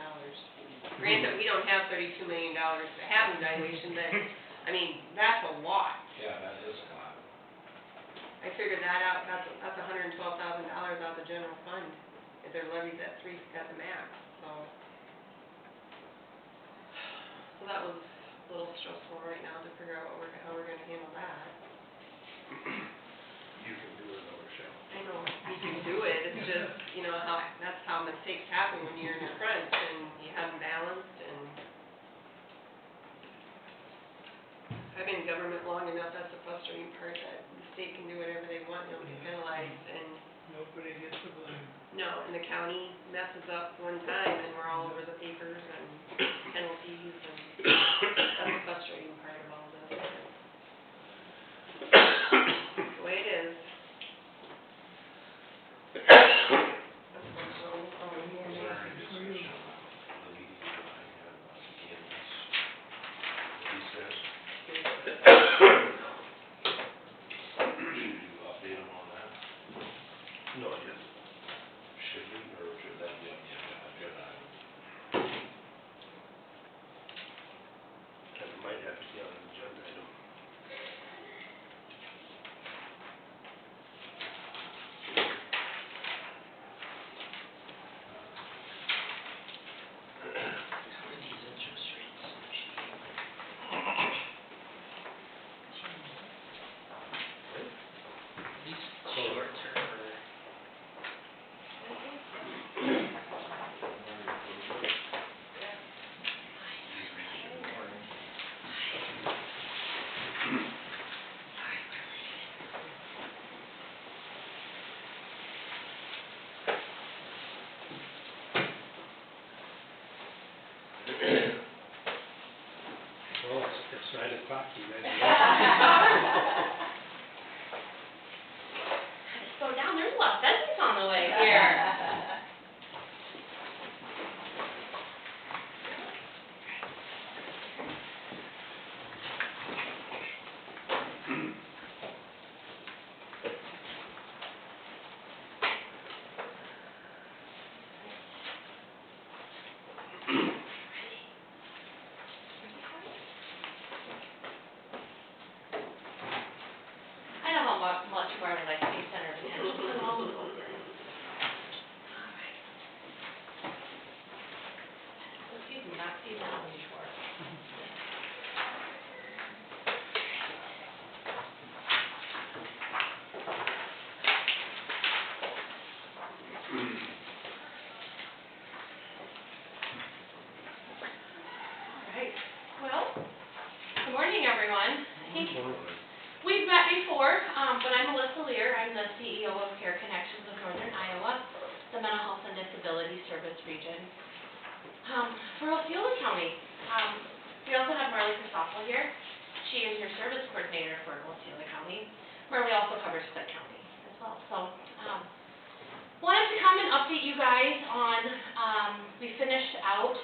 Granted, we don't have $32 million to have in valuation, but, that's a lot. Yeah, that is a lot. I figured that out, that's $112,000 out of the general fund, if their levy's at 3 at the max, so. So that was a little stressful right now to figure out how we're gonna handle that. You can do it, though, Rochelle. I know, you can do it, it's just, that's how mistakes happen when you're in the front and you haven't balanced and I've been in government long enough, that's the frustrating part, that the state can do whatever they want, they don't get penalized and Nobody gets the blame. no, and the county messes up one time and we're all over the papers and penalties and that's the frustrating part of all this. The way it is. So, Was there any discussion about the meeting that I had about Kansas? He says, should you update him on that? No, I didn't. Should we, or should that be on the agenda item? That might have to be on the agenda. talk to you guys. Slow down, there's a lot of fences on the way here. I know how much more I like to be center of attention, so I'll move over. Alright. Excuse me, not seeing that one before. Alright, well, good morning, everyone. I think we've met before, but I'm Melissa Lear. I'm the CEO of Care Connections of Northern Iowa, the Mental Health and Disability Service Region for Osceola County. We also have Marley Christoffel here. She is your service coordinator for Osceola County. Marley also covers Clay County as well. So, wanted to come and update you guys on, we finished out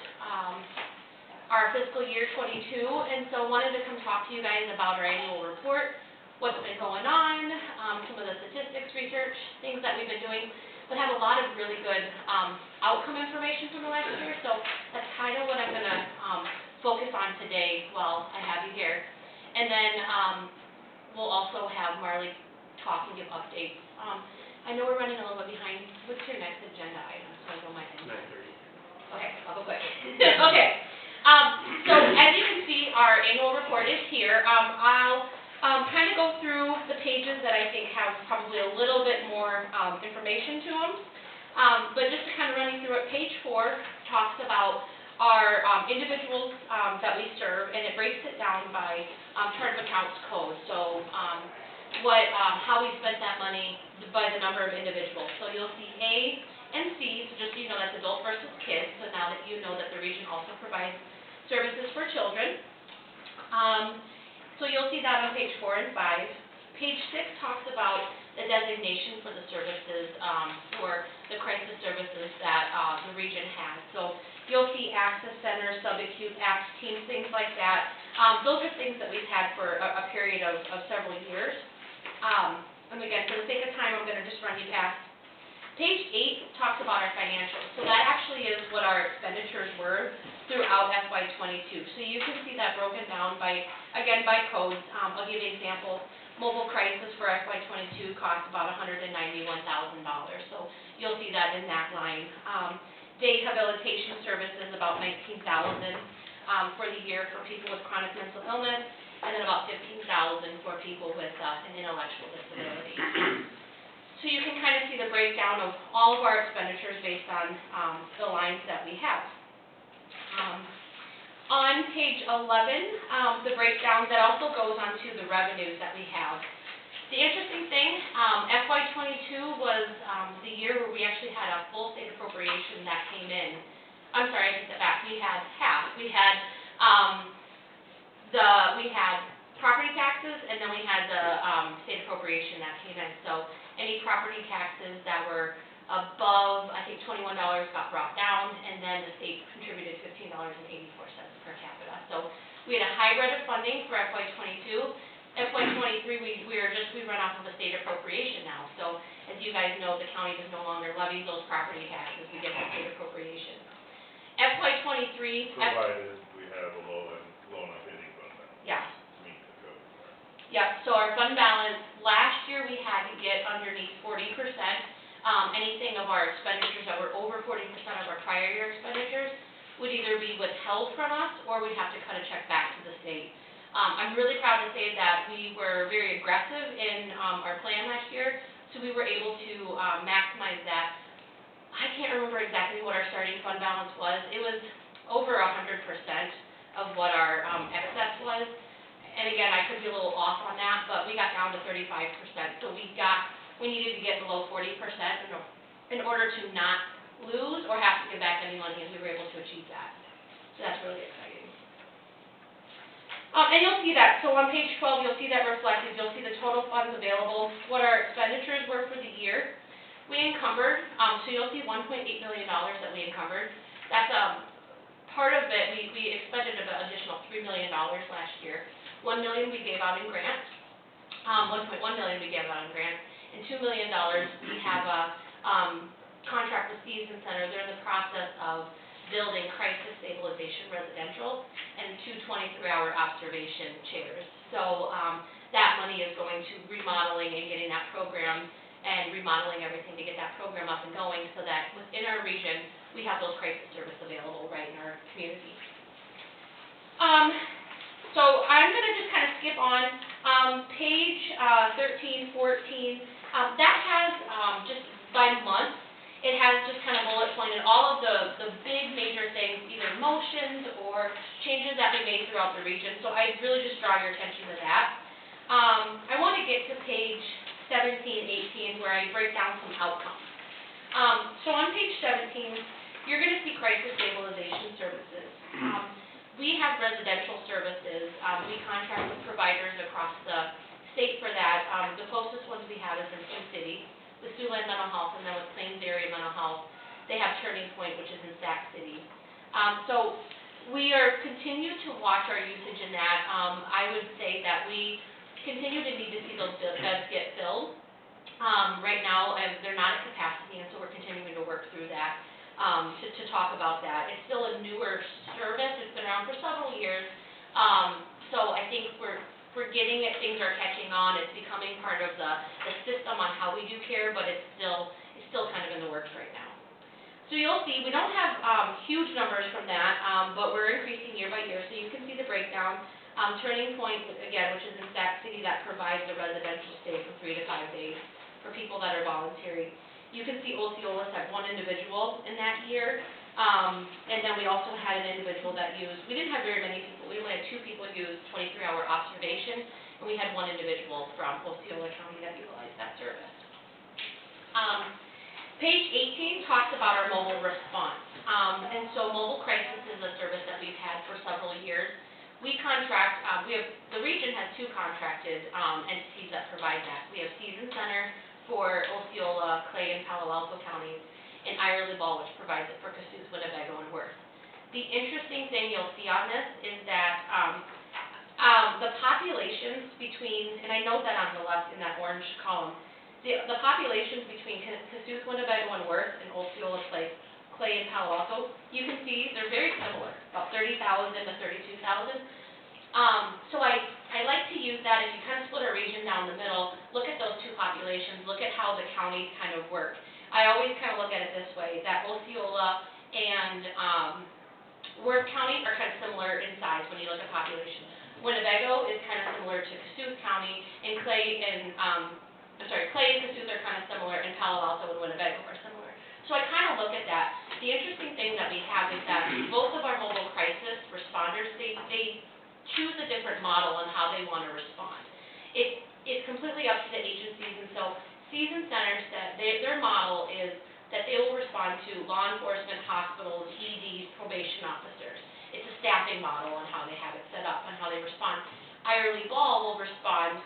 our fiscal year 22, and so wanted to come talk to you guys about our annual report, what's been going on, some of the statistics, research, things that we've been doing, but have a lot of really good outcome information from the last year, so that's kind of what I'm going to focus on today while I have you here. And then we'll also have Marley talk and give updates. I know we're running a little bit behind. What's your next agenda item? So I know my end. 9:30. Okay, I'll go quick. Okay. So as you can see, our annual report is here. I'll kind of go through the pages that I think have probably a little bit more information to them. But just to kind of run you through it, page 4 talks about our individuals that we serve, and it breaks it down by chart of accounts code. So how we spent that money by the number of individuals. So you'll see A and C, so just so you know, that's adult versus kids. So now that you know that the region also provides services for children. So you'll see that on page 4 and 5. Page 6 talks about the designation for the services, for the crisis services that the region has. So you'll see access centers, subacute, ACT teams, things like that. Those are things that we've had for a period of several years. And again, for the sake of time, I'm going to just run you past. Page 8 talks about our financials. So that actually is what our expenditures were throughout FY22. So you can see that broken down by, again, by codes. I'll give you an example. Mobile crisis for FY22 cost about $191,000. So you'll see that in that line. Day habilitation services about $19,000 for the year for people with chronic mental illness, and then about $15,000 for people with an intellectual disability. So you can kind of see the breakdown of all of our expenditures based on the lines that we have. On page 11, the breakdown that also goes on to the revenues that we have. The interesting thing, FY22 was the year where we actually had a full state appropriation that came in. I'm sorry, I take that back. We had half. We had property taxes, and then we had the state appropriation that came in. So any property taxes that were above, I think, $21 got brought down, and then the state contributed $15.84 per capita. So we had a hybrid of funding for FY22. FY23, we run off of a state appropriation now. So as you guys know, the county does no longer levy those property taxes. We get that state appropriation. FY23. Provided we have a low enough ending fund balance. Yeah. To meet the code. Yep, so our fund balance, last year we had to get underneath 40%. Anything of our expenditures that were over 40% of our prior year expenditures would either be withheld from us or we'd have to cut a check back to the state. I'm really proud to say that we were very aggressive in our plan last year, so we were able to maximize that. I can't remember exactly what our starting fund balance was. It was over 100% of what our excess was. And again, I could be a little off on that, but we got down to 35%. So we needed to get below 40% in order to not lose or have to give back any money, and we were able to achieve that. So that's really exciting. And you'll see that, so on page 12, you'll see that reflected, you'll see the total funds available, what our expenditures were for the year. We encumbered, so you'll see $1.8 million that we encumbered. That's, part of it, we expended about additional $3 million last year. $1 million we gave out in grants, $1.1 million we gave out in grants, and $2 million we have a, contract with Season Center. They're in the process of building crisis stabilization residential and 2 23-hour observation chairs. So that money is going to remodeling and getting that program and remodeling everything to get that program up and going so that within our region, we have those crisis service available right in our community. So I'm going to just kind of skip on. Page 13, 14, that has just by month, it has just kind of bullet pointed all of the big major things, either motions or changes that we made throughout the region. So I really just draw your attention to that. I want to get to page 17, 18, where I break down some outcomes. So on page 17, you're going to see crisis stabilization services. We have residential services. We contract with providers across the state for that. The closest ones we have is in Sioux City, with Siouxland Mental Health, and then with Plains Area Mental Health, they have Turning Point, which is in Sac City. So we are continue to watch our usage in that. I would say that we continue to need to see those beds get filled. Right now, they're not at capacity, and so we're continuing to work through that to talk about that. It's still a newer service. It's been around for several years. So I think we're getting it, things are catching on, it's becoming part of the system on how we do care, but it's still kind of in the works right now. So you'll see, we don't have huge numbers from that, but we're increasing year by year, so you can see the breakdown. Turning Point, again, which is in Sac City, that provides a residential stay for 3 to 5 days for people that are voluntary. You can see Osceola's had 1 individual in that year. And then we also had an individual that used, we didn't have very many people, we only had 2 people use 23-hour observation, and we had 1 individual from Osceola County that utilized that service. Page 18 talks about our mobile response. And so mobile crisis is a service that we've had for several years. We contract, the region has 2 contracted entities that provide that. We have Season Center for Osceola, Clay, and Palo Alto counties, and Irely Ball, which provides it for Cassuth, Winnebago, and Worth. The interesting thing you'll see on this is that the populations between, and I note that on the left in that orange column, the populations between Cassuth, Winnebago, and Worth, and Osceola, Clay, and Palo Alto, you can see they're very similar, about 30,000 to 32,000. So I like to use that, if you kind of split our region down the middle, look at those 2 populations, look at how the counties kind of work. I always kind of look at it this way, that Osceola and Worth County are kind of similar in size when you look at population. Winnebago is kind of similar to Cassuth County, and Clay and Cassuth are kind of similar, and Palo Alto and Winnebago are similar. So I kind of look at that. The interesting thing that we have is that both of our mobile crisis responders, they choose a different model on how they want to respond. It's completely up to the agencies, and so Season Center said their model is that they will respond to law enforcement, hospitals, EDs, probation officers. It's a staffing model on how they have it set up and how they respond. Irely Ball will respond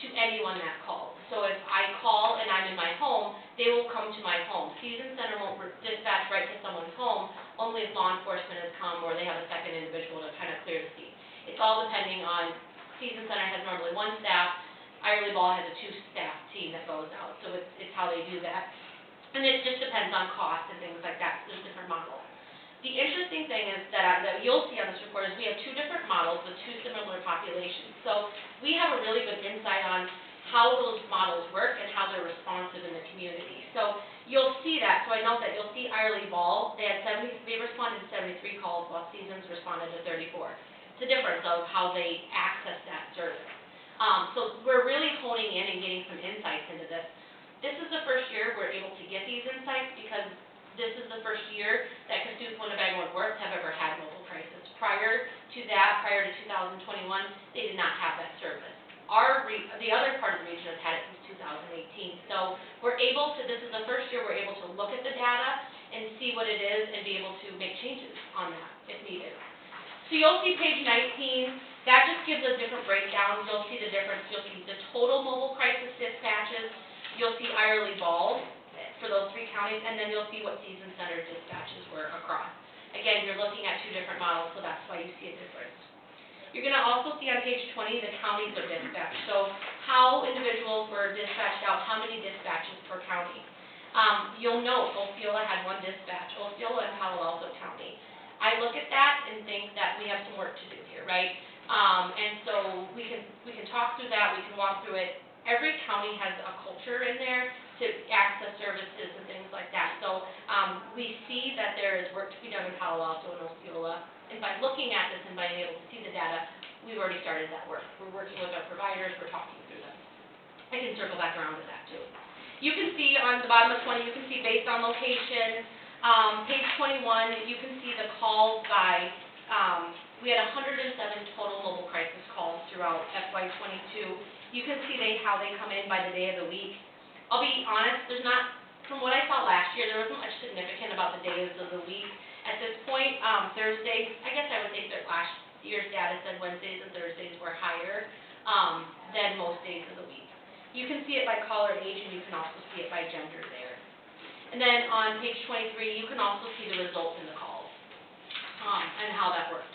to anyone that calls. So if I call and I'm in my home, they will come to my home. Season Center won't dispatch right to someone's home, only if law enforcement has come or they have a second individual to kind of clear the scene. It's all depending on, Season Center has normally 1 staff, Irely Ball has a 2-staff team that goes out, so it's how they do that. And it just depends on cost and things like that, so there's different models. The interesting thing is that you'll see on this report is we have 2 different models with 2 similar populations. So we have a really good insight on how those models work and how they're responsive in the community. So you'll see that, so I note that you'll see Irely Ball, they responded to 73 calls while Seasons responded to 34. It's a difference of how they access that service. So we're really honing in and getting some insights into this. This is the first year we're able to get these insights because this is the first year that Cassuth, Winnebago, and Worth have ever had mobile crisis. Prior to 2021, they did not have that service. The other part of the region has had it since 2018. So we're able to, this is the first year we're able to look at the data and see what it is and be able to make changes on that if needed. So you'll see page 19, That just gives a different breakdown. You'll see the difference. You'll see the total mobile crisis dispatches. You'll see Irely Ball for those 3 counties, and then you'll see what season center dispatches were across. Again, you're looking at 2 different models, so that's why you see a difference. You're gonna also see on page 20, the counties are dispatched. So how individuals were dispatched out, how many dispatches per county. You'll note Osceola had 1 dispatch, Osceola and Palo Alto County. I look at that and think that we have some work to do here, right? And so we can talk through that, we can walk through it. Every county has a culture in there to access services and things like that. So we see that there is work to be done in Palo Alto and Osceola. And by looking at this and by being able to see the data, we've already started that work. We're working with our providers, we're talking through them. I can circle back around to that too. You can see on the bottom of 20, you can see based on location. Page 21, you can see the calls by, we had 107 total mobile crisis calls throughout FY '22. You can see how they come in by the day of the week. I'll be honest, there's not, from what I saw last year, there wasn't much significant about the days of the week. At this point, Thursdays, I guess I would think that last year's data said Wednesdays and Thursdays were higher than most days of the week. You can see it by caller age, and you can also see it by gender there. And then on page 23, you can also see the results in the calls and how that worked.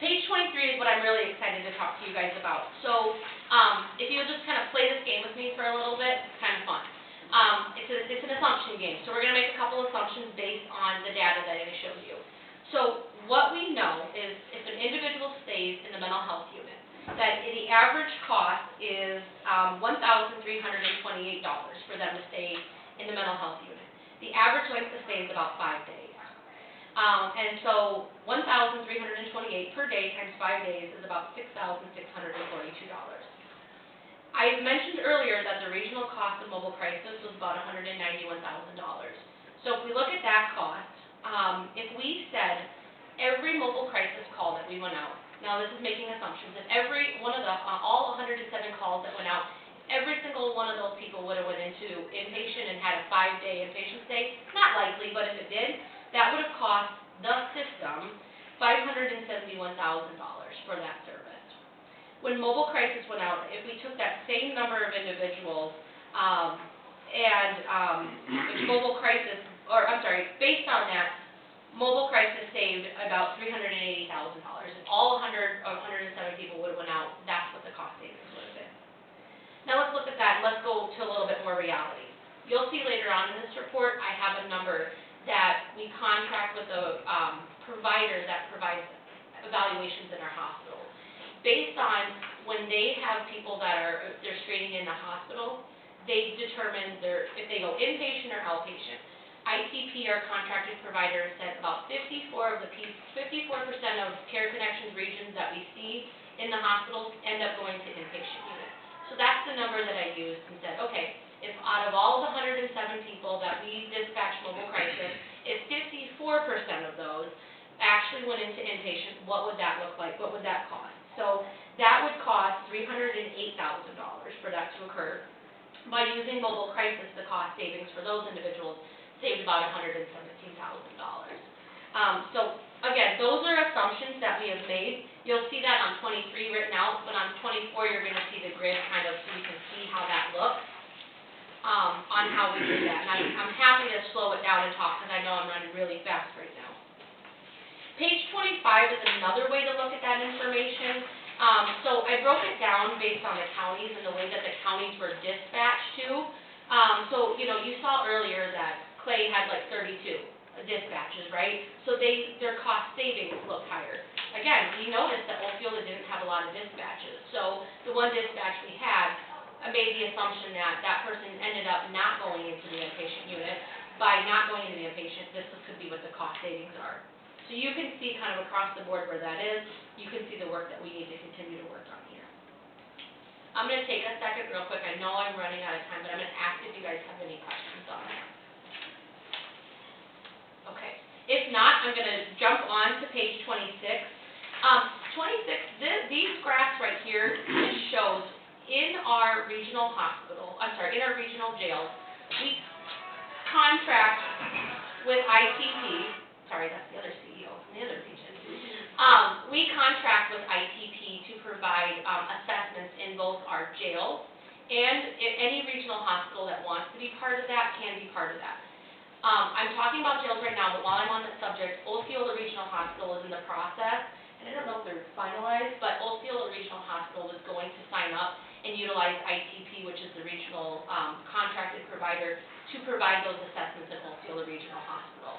Page 23 is what I'm really excited to talk to you guys about. So if you'll just kind of play this game with me for a little bit, it's kind of fun. It's an assumption game. So we're going to make a couple assumptions based on the data that I showed you. So what we know is if an individual stays in the mental health unit, that the average cost is $1,328 for them to stay in the mental health unit. The average length of stay is about 5 days. And so $1,328 per day times 5 days is about $6,642. I mentioned earlier that the regional cost of mobile crisis was about $191,000. So if we look at that cost, if we said every mobile crisis call that we went out, now this is making assumptions, if every one of the, all 107 calls that went out, every single one of those people would have went into inpatient and had a 5-day inpatient stay, not likely, but if it did, that would have cost the system $571,000 for that service. When mobile crisis went out, if we took that same number of individuals if mobile crisis, or I'm sorry, based on that, mobile crisis saved about $380,000. If all 107 people would have went out, that's what the cost savings would have been. Now let's look at that and let's go to a little bit more reality. You'll see later on in this report, I have a number that we contract with a provider that provides evaluations in our hospital. Based on when they have people that they're screening in the hospital, they determine if they go inpatient or outpatient. ICP, our contracted provider, said about 54% of Care Connections regions that we see in the hospitals end up going to inpatient units. So that's the number that I used and said, okay, if out of all the 107 people that we dispatched mobile crisis, if 54% of those actually went into inpatient, what would that look like? What would that cost? So that would cost $308,000 for that to occur. By using mobile crisis, the cost savings for those individuals saved about $117,000. So again, those are assumptions that we have made. You'll see that on 23 written out, but on 24 you're going to see the grid kind of so you can see how that looks on how we did that. And I'm happy to slow it down and talk because I know I'm running really fast right now. Page 25 is another way to look at that information. So I broke it down based on the counties and the way that the counties were dispatched to. So, you know, you saw earlier that Clay had like 32 dispatches, right? So their cost savings looked higher. Again, we noticed that Osceola didn't have a lot of dispatches. So the one dispatch we had, I made the assumption that that person ended up not going into the inpatient unit. By not going into the inpatient, this could be what the cost savings are. So you can see kind of across the board where that is. You can see the work that we need to continue to work on here. I'm going to take a second real quick. I know I'm running out of time, but I'm going to ask if you guys have any questions on that. Okay. If not, I'm going to jump on to page 26. 26, these graphs right here, this shows in our regional in our regional jails, we contract with ITP. Sorry, that's the other CEO in the other region. We contract with ITP to provide assessments in both our jails, and any regional hospital that wants to be part of that can be part of that. I'm talking about jails right now, but while I'm on the subject, Osceola Regional Hospital is in the process, and I don't know if they're finalized, but Osceola Regional Hospital is going to sign up and utilize ITP, which is the regional contracted provider, to provide those assessments at Osceola Regional Hospital.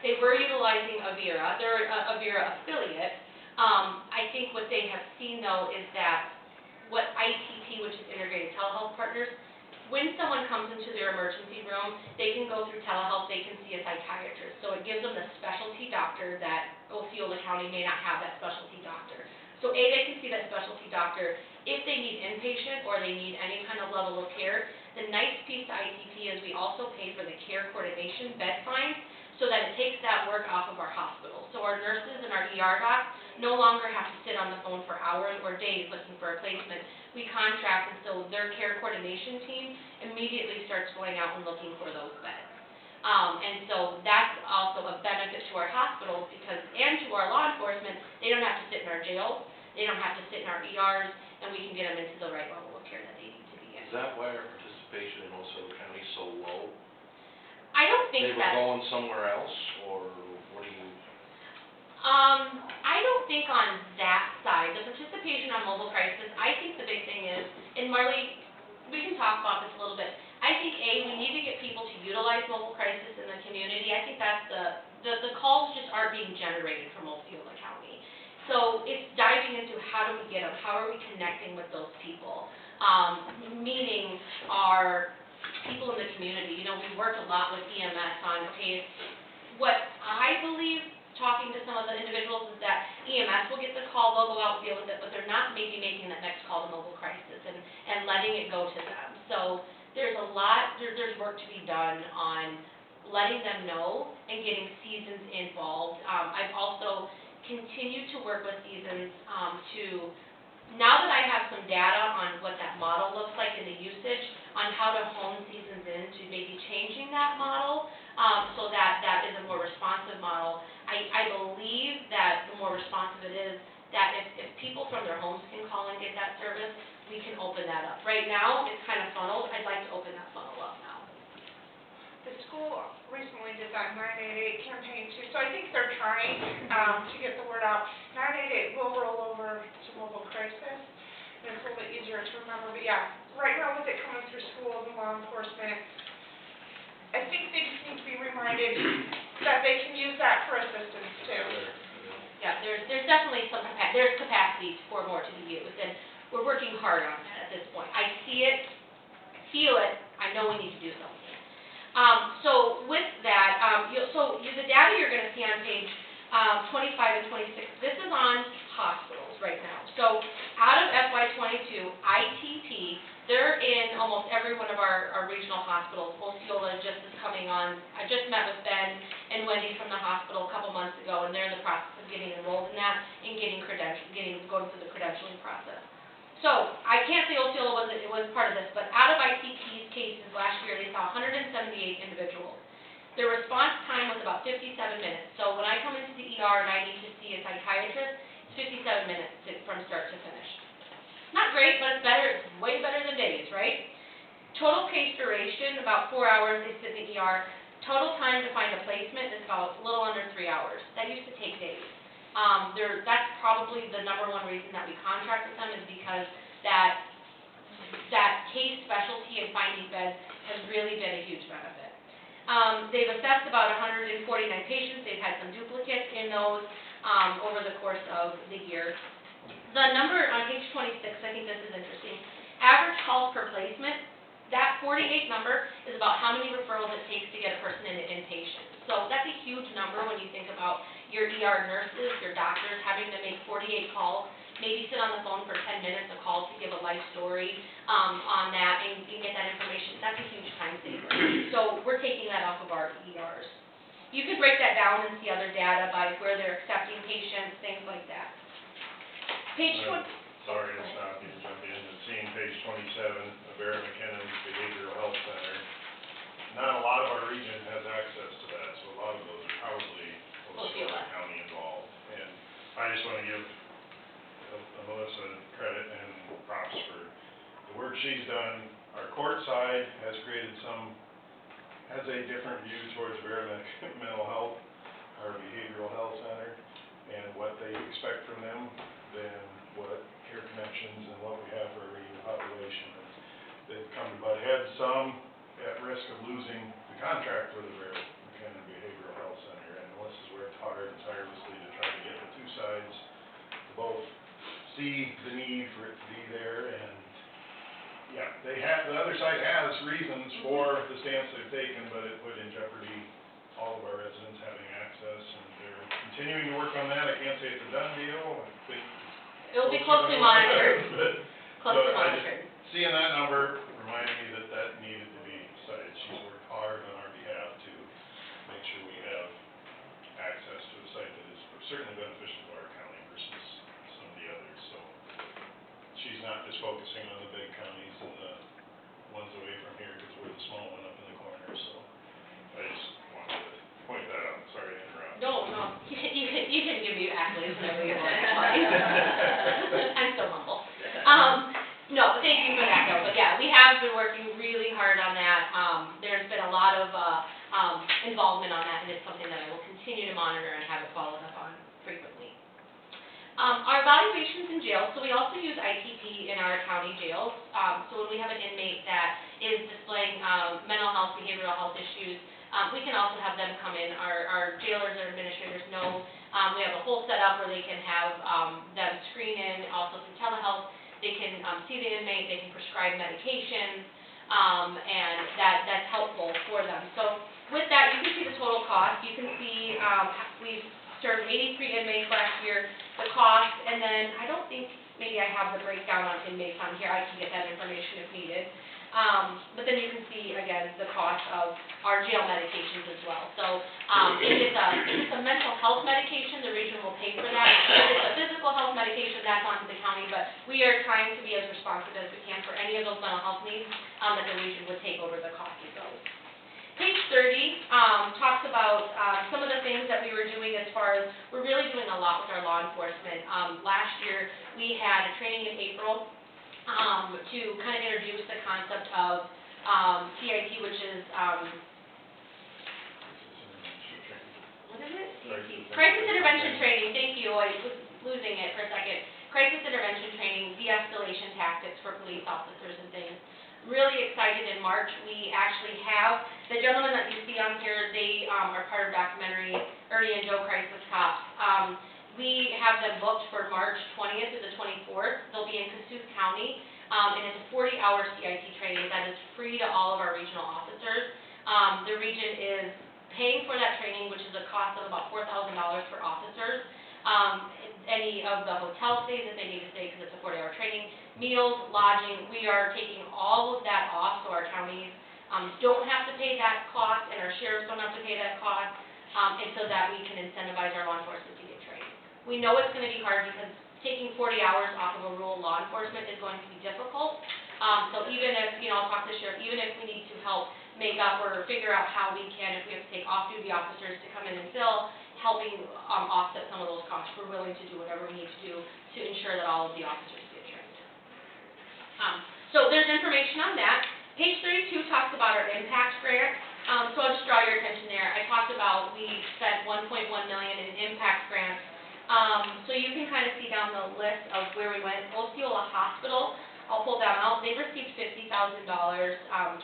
They were utilizing Avera, they're a Avera affiliate. I think what they have seen though is that what ITP, which is Integrated Telehealth Partners, when someone comes into their emergency room, they can go through telehealth, they can see a psychiatrist. So it gives them the specialty doctor that Osceola County may not have that specialty doctor. So A, they can see that specialty doctor if they need inpatient or they need any kind of level of care. The nice piece to ITP is we also pay for the care coordination bed fines, so that it takes that work off of our hospital. So our nurses and our ER docs no longer have to sit on the phone for hours or days looking for a placement. We contract, and so their care coordination team immediately starts going out and looking for those beds. And so that's also a benefit to our hospitals because, and to our law enforcement, they don't have to sit in our jails, they don't have to sit in our ERs, and we can get them into the right level of care that they need to be in. Is that why our participation in Osceola County is so low? I don't think They were that's... going somewhere else, or what do you? I don't think on that side, the participation on mobile crisis, I think the big thing is, and Marley, we can talk about this a little bit. I think we need to get people to utilize mobile crisis in the community. I think that's the calls just aren't being generated from Osceola County. So it's diving into how do we get them, how are we connecting with those people, meaning our people in the community. You know, we've worked a lot with EMS on, okay, what I believe, talking to some of the individuals, is that EMS will get the call, they'll go out and deal with it, but they're not maybe making that next call to mobile crisis and letting it go to them. So there's a lot, there's work to be done on letting them know and getting Seasons involved. I've also continued to work with Seasons to, now that I have some data on what that model looks like in the usage, on how to hone Seasons into maybe changing that model so that that is a more responsive model. I believe that the more responsive it is, that if people from their homes can call and get that service, we can open that up. Right now, it's kind of funneled. I'd like to open that funnel up now. The school recently did that 988 campaign too, so I think they're trying to get the word out. 988 will roll over to mobile crisis, and it's a little bit easier to remember, but yeah, right now with it coming through schools and law enforcement, I think they just need to be reminded that they can use that for assistance too. Yeah, there's definitely some there's capacity for more to be used, and we're working hard on that at this point. I see it, feel it, I know we need to do something. So with that, the data you're going to see on page 25 and 26, this is on hospitals right now. So out of FY22, ITP, they're in almost every one of our regional hospitals. Osceola just is coming on. I just met with Ben and Wendy from the hospital a couple months ago, and they're in the process of getting enrolled in that and going through the credentialing process. So I can't say Osceola was part of this, but out of ITP's cases last year, they saw 178 individuals. Their response time was about 57 minutes. So when I come into the ER and I need to see a psychiatrist, it's 57 minutes from start to finish. Not great, but it's better. It's way better than days, right? Total case duration, about 4 hours they sit in the ER. Total time to find a placement is about a little under 3 hours. That used to take days. That's probably the number one reason that we contract with them, is because that case specialty and finding beds has really been a huge benefit. They've assessed about 149 patients. They've had some duplicates in those over the course of the year. The number on page 26, I think this is interesting. Average calls per placement, that 48 number is about how many referrals it takes to get a person into inpatient. So that's a huge number when you think about your ER nurses, your doctors having to make 48 calls, maybe sit on the phone for 10 minutes, a call to give a life story on that and get that information. That's a huge time saver. So we're taking that off of our ERs. You could break that down and see other data by where they're accepting patients, things like that. Page 20. Sorry to stop you and jump in, but seeing page 27, Avera McKinnon's Behavioral Health Center, not a lot of our region has access to that, so a lot of those are probably Osceola County involved. And I just has a different view towards Veronic Mental Health, our behavioral health center, and what they expect from them than what Care Connections and what we have for our regional population. They've come to butt heads, some at risk of losing the contract for the Veronic Behavioral Health Center, and Melissa's worked hard and tirelessly to try to get the two sides to both see the need for it to be there, and yeah, the other side has reasons for the stance they've taken, but it put in jeopardy all of our residents having access, and they're continuing to work on that. I can't say it's a done deal, I think. It'll be closely monitored, closely So monitored. seeing that number reminded me that needed to be decided. She's worked hard on our behalf to make sure we have access to a site that is certainly beneficial to our county versus some of the others, so. She's not just focusing on the big counties and the ones away from here, because we're the small one up in the corner, so. I just wanted to point that out, sorry to interrupt. No, you can give me accolades whenever you want. I'm so humble. No, thank you for that, though. But yeah, we have been working really hard on that. There's been a lot of involvement on that, and it's something that I will continue to monitor and have it followed up on frequently. Our evaluations in jail, so we also use ITP in our county jails. So when we have an inmate that is displaying mental health, behavioral health issues, we can also have them come in. Our jailers and administrators know we have a whole setup where they can have them screen in, also through telehealth. They can see the inmate, they can prescribe medications, and that's helpful for them. So with that, you can see the total cost. You can see we've served 83 inmates last year, the cost, and then I don't think maybe I have the breakdown on inmates on here. I can get that information if needed. But then you can see, again, the cost of our jail medications as well. So if it's a mental health medication, the region will pay for that. If it's a physical health medication, that's onto the county, but we are trying to be as responsive as we can for any of those mental health needs that the region would take over the cost of those. Page 30 talks about some of the things that we were doing as far as, we're really doing a lot with our law enforcement. Last year, we had a training in April to kind of introduce the concept of CIT, which is, what is it? Crisis Intervention Training, thank you, I was losing it for a second. Crisis Intervention Training, de-escalation tactics for police officers and things. Really excited in March, we actually have, the gentlemen that you see on here, they are part of documentary Ernie and Joe Crisis Cops. We have them booked for March 20th to the 24th. They'll be in Cassuth County, and it's a 40-hour CIT training that is free to all of our regional officers. The region is paying for that training, which is a cost of about $4,000 for officers. Any of the hotel stays that they need to stay because it's a 40-hour training, meals, lodging, we are taking all of that off, so our counties don't have to pay that cost, and our sheriffs don't have to pay that cost, and so that we can incentivize our law enforcement to get trained. We know it's going to be hard because taking 40 hours off of a rural law enforcement is going to be difficult. So even if, I'll talk to the sheriff, even if we need to help make up or figure out how we can, if we have to take off-duty officers to come in and fill, helping offset some of those costs, we're willing to do whatever we need to do to ensure that all of the officers get trained. So there's information on that. Page 32 talks about our impact grant. So I'll just draw your attention there. I talked about we spent $1.1 million in impact grants. So you can kind of see down the list of where we went. Osceola Hospital, I'll pull them out. They received $50,000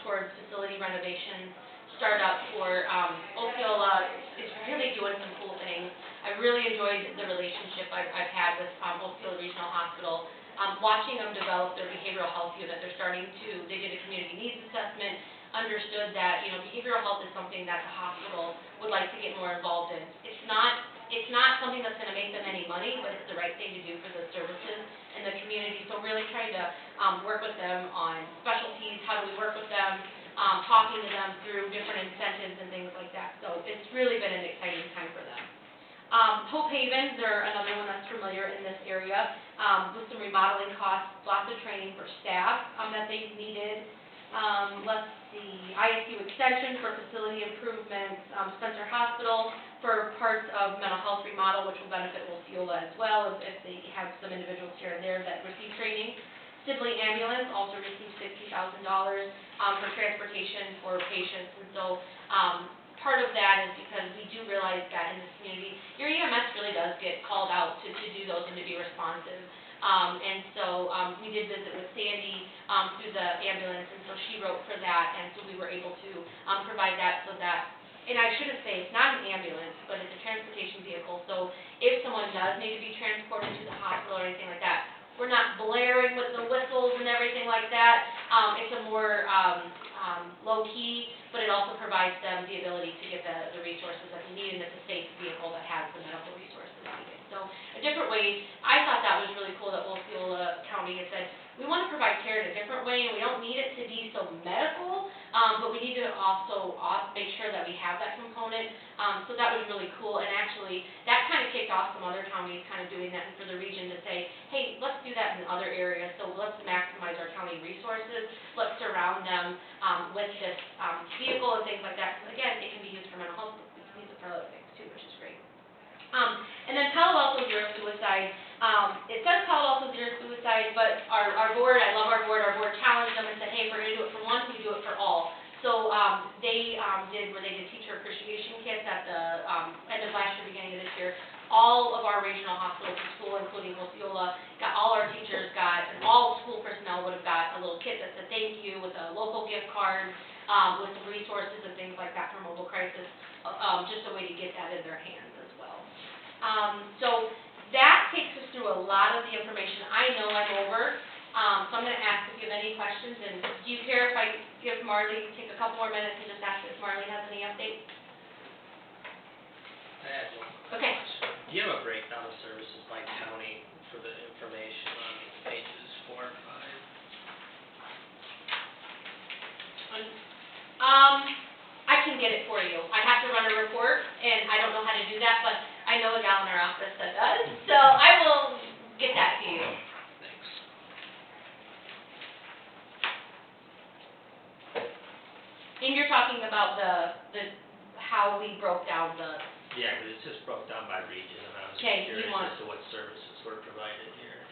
towards facility renovation startup for Osceola. Is really doing some cool things. I really enjoyed the relationship I've had with Osceola Regional Hospital. Watching them develop their behavioral health unit, they did a community needs assessment, understood that, behavioral health is something that the hospital would like to get more involved in. It's not something that's going to make them any money, but it's the right thing to do for the services in the community. So really trying to work with them on specialties, how do we work with them, talking to them through different incentives and things like that. So it's really been an exciting time for them. Hope Haven, they're another one that's familiar in this area, with some remodeling costs, lots of training for staff that they needed. Let's see, ISU Extension for facility improvements, Spencer Hospital for parts of mental health remodel, which will benefit Osceola as well if they have some individuals here and there that receive training. Sibley Ambulance also received $60,000 for transportation for patients. And so part of that is because we do realize that in this community, your EMS really does get called out to do those and to be responsive. And so we did visit with Sandy through the ambulance, and so she wrote for that, and so we were able to provide that so that, and I shouldn't say it's not an ambulance, but it's a transportation vehicle. So if someone does need to be transported to the hospital or anything like that, we're not blaring with the whistles and everything like that. It's a more low-key, but it also provides them the ability to get the resources that they need, and it's a safe vehicle that has the medical resources needed. So a different way, I thought that was really cool that Osceola County had said, we want to provide care in a different way, and we don't need it to be so medical, but we need to also make sure that we have that component. So that was really cool, and actually, that kind of kicked off some other counties kind of doing that, and for the region to say, hey, let's do that in other areas, so let's maximize our county resources, let's surround them with this vehicle and things like that, because again, it can be used for mental health, but we can use it for other things too, which is great. And then Palo Alto Zero Suicide, it says Palo Alto Zero Suicide, but our board, I love our board challenged them and said, hey, if we're going to do it for one, we do it for all. So they did teacher appreciation kits at the end of last year, beginning of this year. All of our regional hospitals and school, including Osceola, all our teachers got, and all school personnel would have got a little kit that said thank you with a local gift card, with some resources and things like that for mobile crisis, just a way to get that in their hands as well. So that takes us through a lot of the information. I know I'm over, so I'm going to ask if you have any questions, and do you care if I give Marley, take a couple more minutes and just ask if Marley has any updates? I had one Okay. question. Do you have a breakdown of services by county for the information on pages 4 and 5? I can get it for you. I have to run a report, and I don't know how to do that, but I know a gal in our office that does, so I will get that to you. Thanks. And you're talking about the how we broke down the, Yeah, because it's just broke down by region, and I was just Okay, you curious want- as to what services were provided here.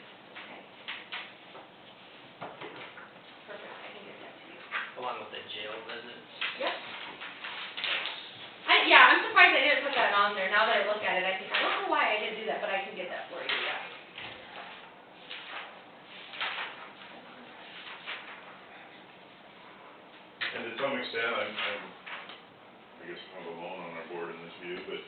perfect, I can get that to you. Along with the jail visits. Yep. Thanks. Yeah, I'm surprised I didn't put that on there. Now that I look at it, I think, I don't know why I didn't do that, but I can get that for you, yeah. And to some extent, I'm, I guess I'm alone on our board in this view, but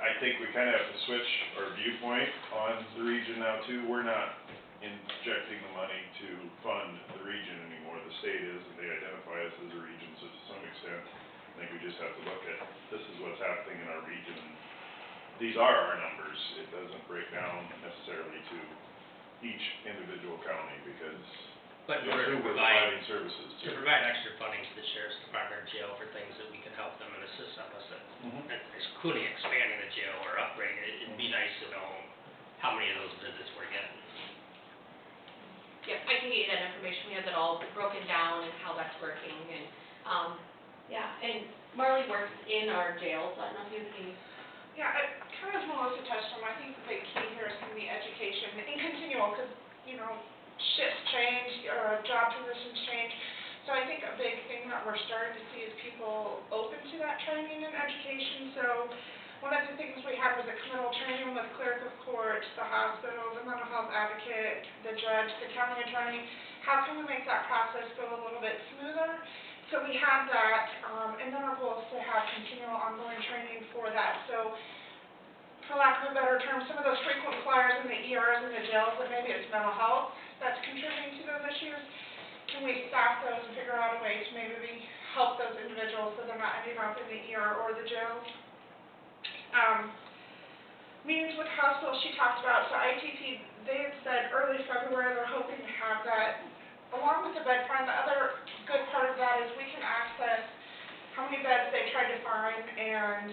I think we kind of have to switch our viewpoint on the region now too. We're not injecting the money to fund the region anymore. The state is, and they identify us as a region, so to some extent, I think we just have to look at, this is what's happening in our region. These are our numbers. It doesn't break down necessarily to each individual county, because But in it's order who to we're provide, providing services to to. provide extra funding to the sheriff's department or jail for things that we can help them and assist them with, including expanding the jail or upgrading it, it'd be nice to know how many of those visits we're getting. Yep, I can get you that information. We have it all broken down and how that's working, and, yeah, and Marley works in our jail, so I don't know if you have any. Yeah, kind of as Melissa touched on, I think the big key here is going to be education and continual, because, shifts change, job positions change. So I think a big thing that we're starting to see is people open to that training and education. So one of the things we had was a committal training with clerk of court, the hospital, the mental health advocate, the judge, the county attorney. How can we make that process go a little bit smoother? So we have that, and then our goal is to have continual ongoing training for that. So for lack of a better term, some of those frequent flyers in the ERs and the jails, that maybe it's mental health that's contributing to those issues, can we staff those and figure out a way to maybe help those individuals so they're not ending up in the ER or the jails? Meetings with hospitals she talked about, so ITP, they had said early February they're hoping to have that. Along with the bed find, the other good part of that is we can access how many beds they tried to find and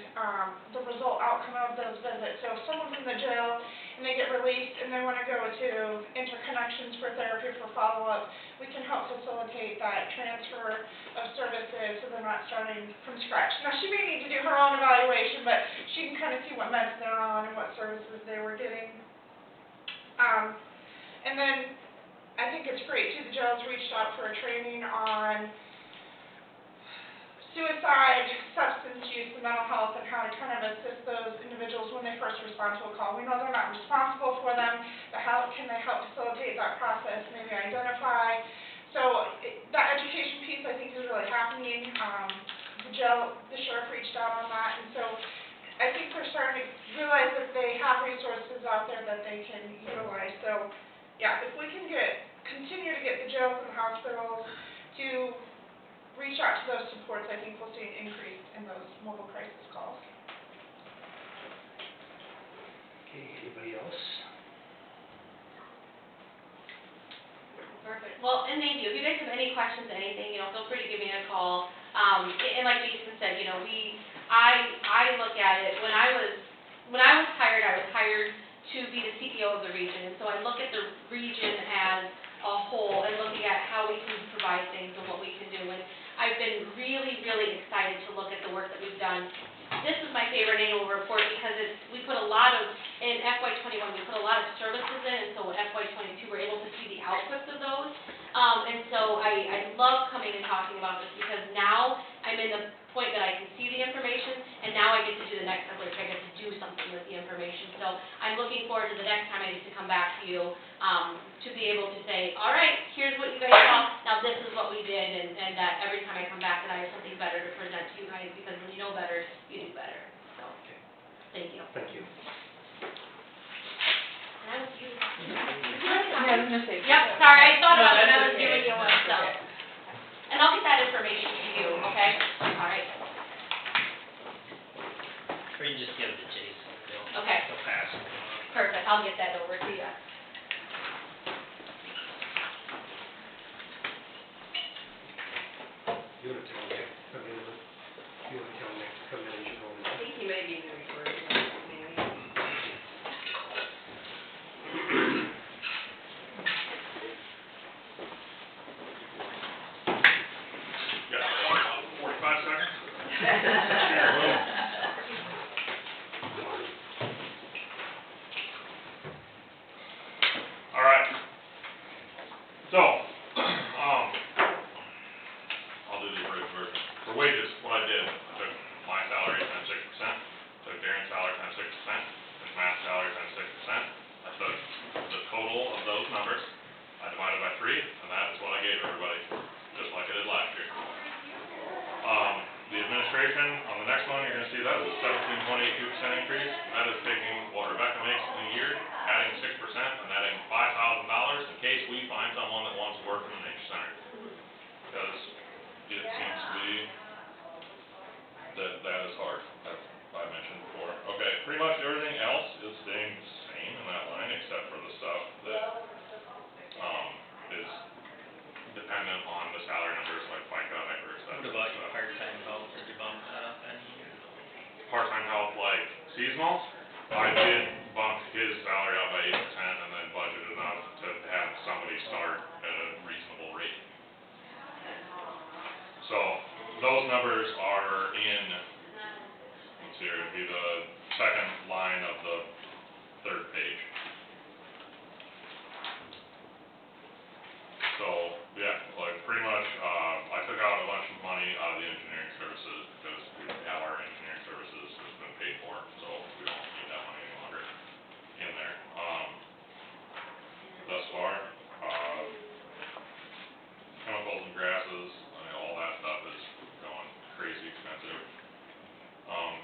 the result outcome of those visits. So if someone's in the jail and they get released and they want to go to interconnections for therapy for follow-up, we can help facilitate that transfer of services so they're not starting from scratch. Now, she may need to do her own evaluation, but she can kind of see what meds they're on and what services they were getting. And then I think it's great too, the jails reached out for a training on suicide, substance use, and mental health, and how to kind of assist those individuals when they first respond to a call. We know they're not responsible for them, but how can they help facilitate that process, maybe identify. So that education piece, I think, is really happening. The sheriff reached out on that, and so I think they're starting to realize that they have resources out there that they can utilize. So, yeah, if we can continue to get the jails and hospitals to reach out to those supports, I think we'll see an increase in those mobile crisis calls. Okay, anybody else? Perfect. Well, and thank you. If you guys have any questions, anything, feel free to give me a call. And like Jason said, I look at it, when I was hired to be the CPO of the region. And so I look at the region as a whole and looking at how we can provide things and what we can do. And I've been really, really excited to look at the work that we've done. This is my favorite annual report because we put a lot of, in FY21, we put a lot of services in, and so in FY22, we're able to see the outputs of those. And so I love coming and talking about this because now I'm in the point that I can see the information, and now I get to do the next step, which I get to do something with the information. So I'm looking forward to the next time I get to come back to you, to be able to say, all right, here's what you guys saw, now this is what we did, and that every time I come back that I have something better to present to you guys, because when you know better, you do better. So, thank you. Thank you. And I will see you. Yeah, I was gonna say. Yep, sorry, I thought about it when I No, was that's okay. doing it That's myself. okay. And I'll get that information to you, okay? All right. Or you can just give it to Jason, Okay. he'll pass it. Perfect, I'll get that over to you. You want to tell Nick to come in? You want to tell Nick to come in as your own? I think he may be in the recording, maybe. Yeah, 45 seconds? All right. So, I'll do the abridged version. For wages, what I did, I took my salary times 6%, took Darren's salary times 6%, took Matt's salary times 6%. I took the total of those numbers, I divided by 3, and that is what I gave everybody, just like I did last year. The administration, on the next one, you're gonna see that is a 17.82% increase. That is taking what Rebecca makes in a year, adding 6%, and adding $5,000 in case we find someone that wants to work in the nature center. Because it seems to be that is hard, as I mentioned before. Okay, pretty much everything else is staying the same in that line, except for the stuff that, is dependent on the salary numbers, like FICA, IFRS, that What sort of about stuff. your part-time help, did you bump that up any year? Part-time help, like seasonal, I did bump his salary up by 8% and then budgeted enough to have somebody start at a reasonable rate. So, those numbers are in, let's see, it would be the second line of the third page. So, yeah, like pretty much, I took out a bunch of money out of the engineering services because we have our engineering services has been paid for, so we don't need that money any longer in there. Thus far, chemicals and grasses, I mean, all that stuff is going crazy expensive.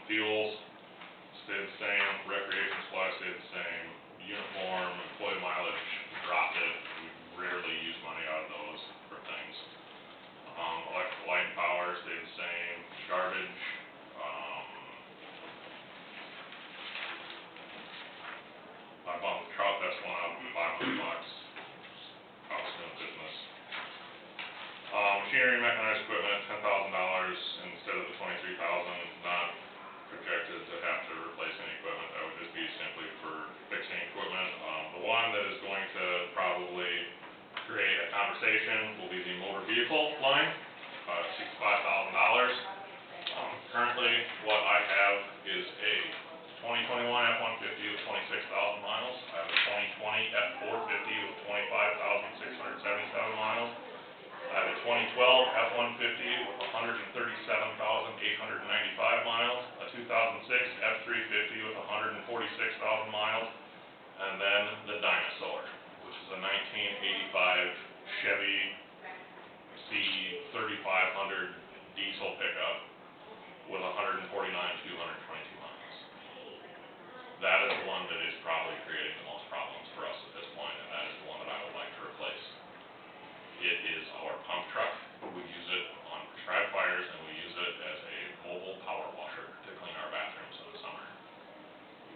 Fuels stayed the same, recreation supplies stayed the same, uniform, employee mileage dropped it, we rarely use money out of those for things. Electric light and power stayed the same, garbage, I bumped the truck, that's one up $500, cost of doing business. Machinery and mechanized equipment, $10,000 instead of the $23,000, not projected to have to replace any equipment, that would just be simply for fixing equipment. The one that is going to probably create a conversation will be the motor vehicle line, $65,000. Currently, what I have is a 2021 F-150 with 26,000 miles. I have a 2020 F-450 with 25,600 F-150 with 137,895 miles, a 2006 F-350 with 146,000 miles, and then the Dinosaur, which is a 1985 Chevy C3500 diesel pickup with 149,222 miles. That is the one that is probably creating the most problems for us at this point, and that is the one that I would like to replace. It is our pump truck. We use it on prescribed fires, and we use it as a mobile power washer to clean our bathrooms in the summer.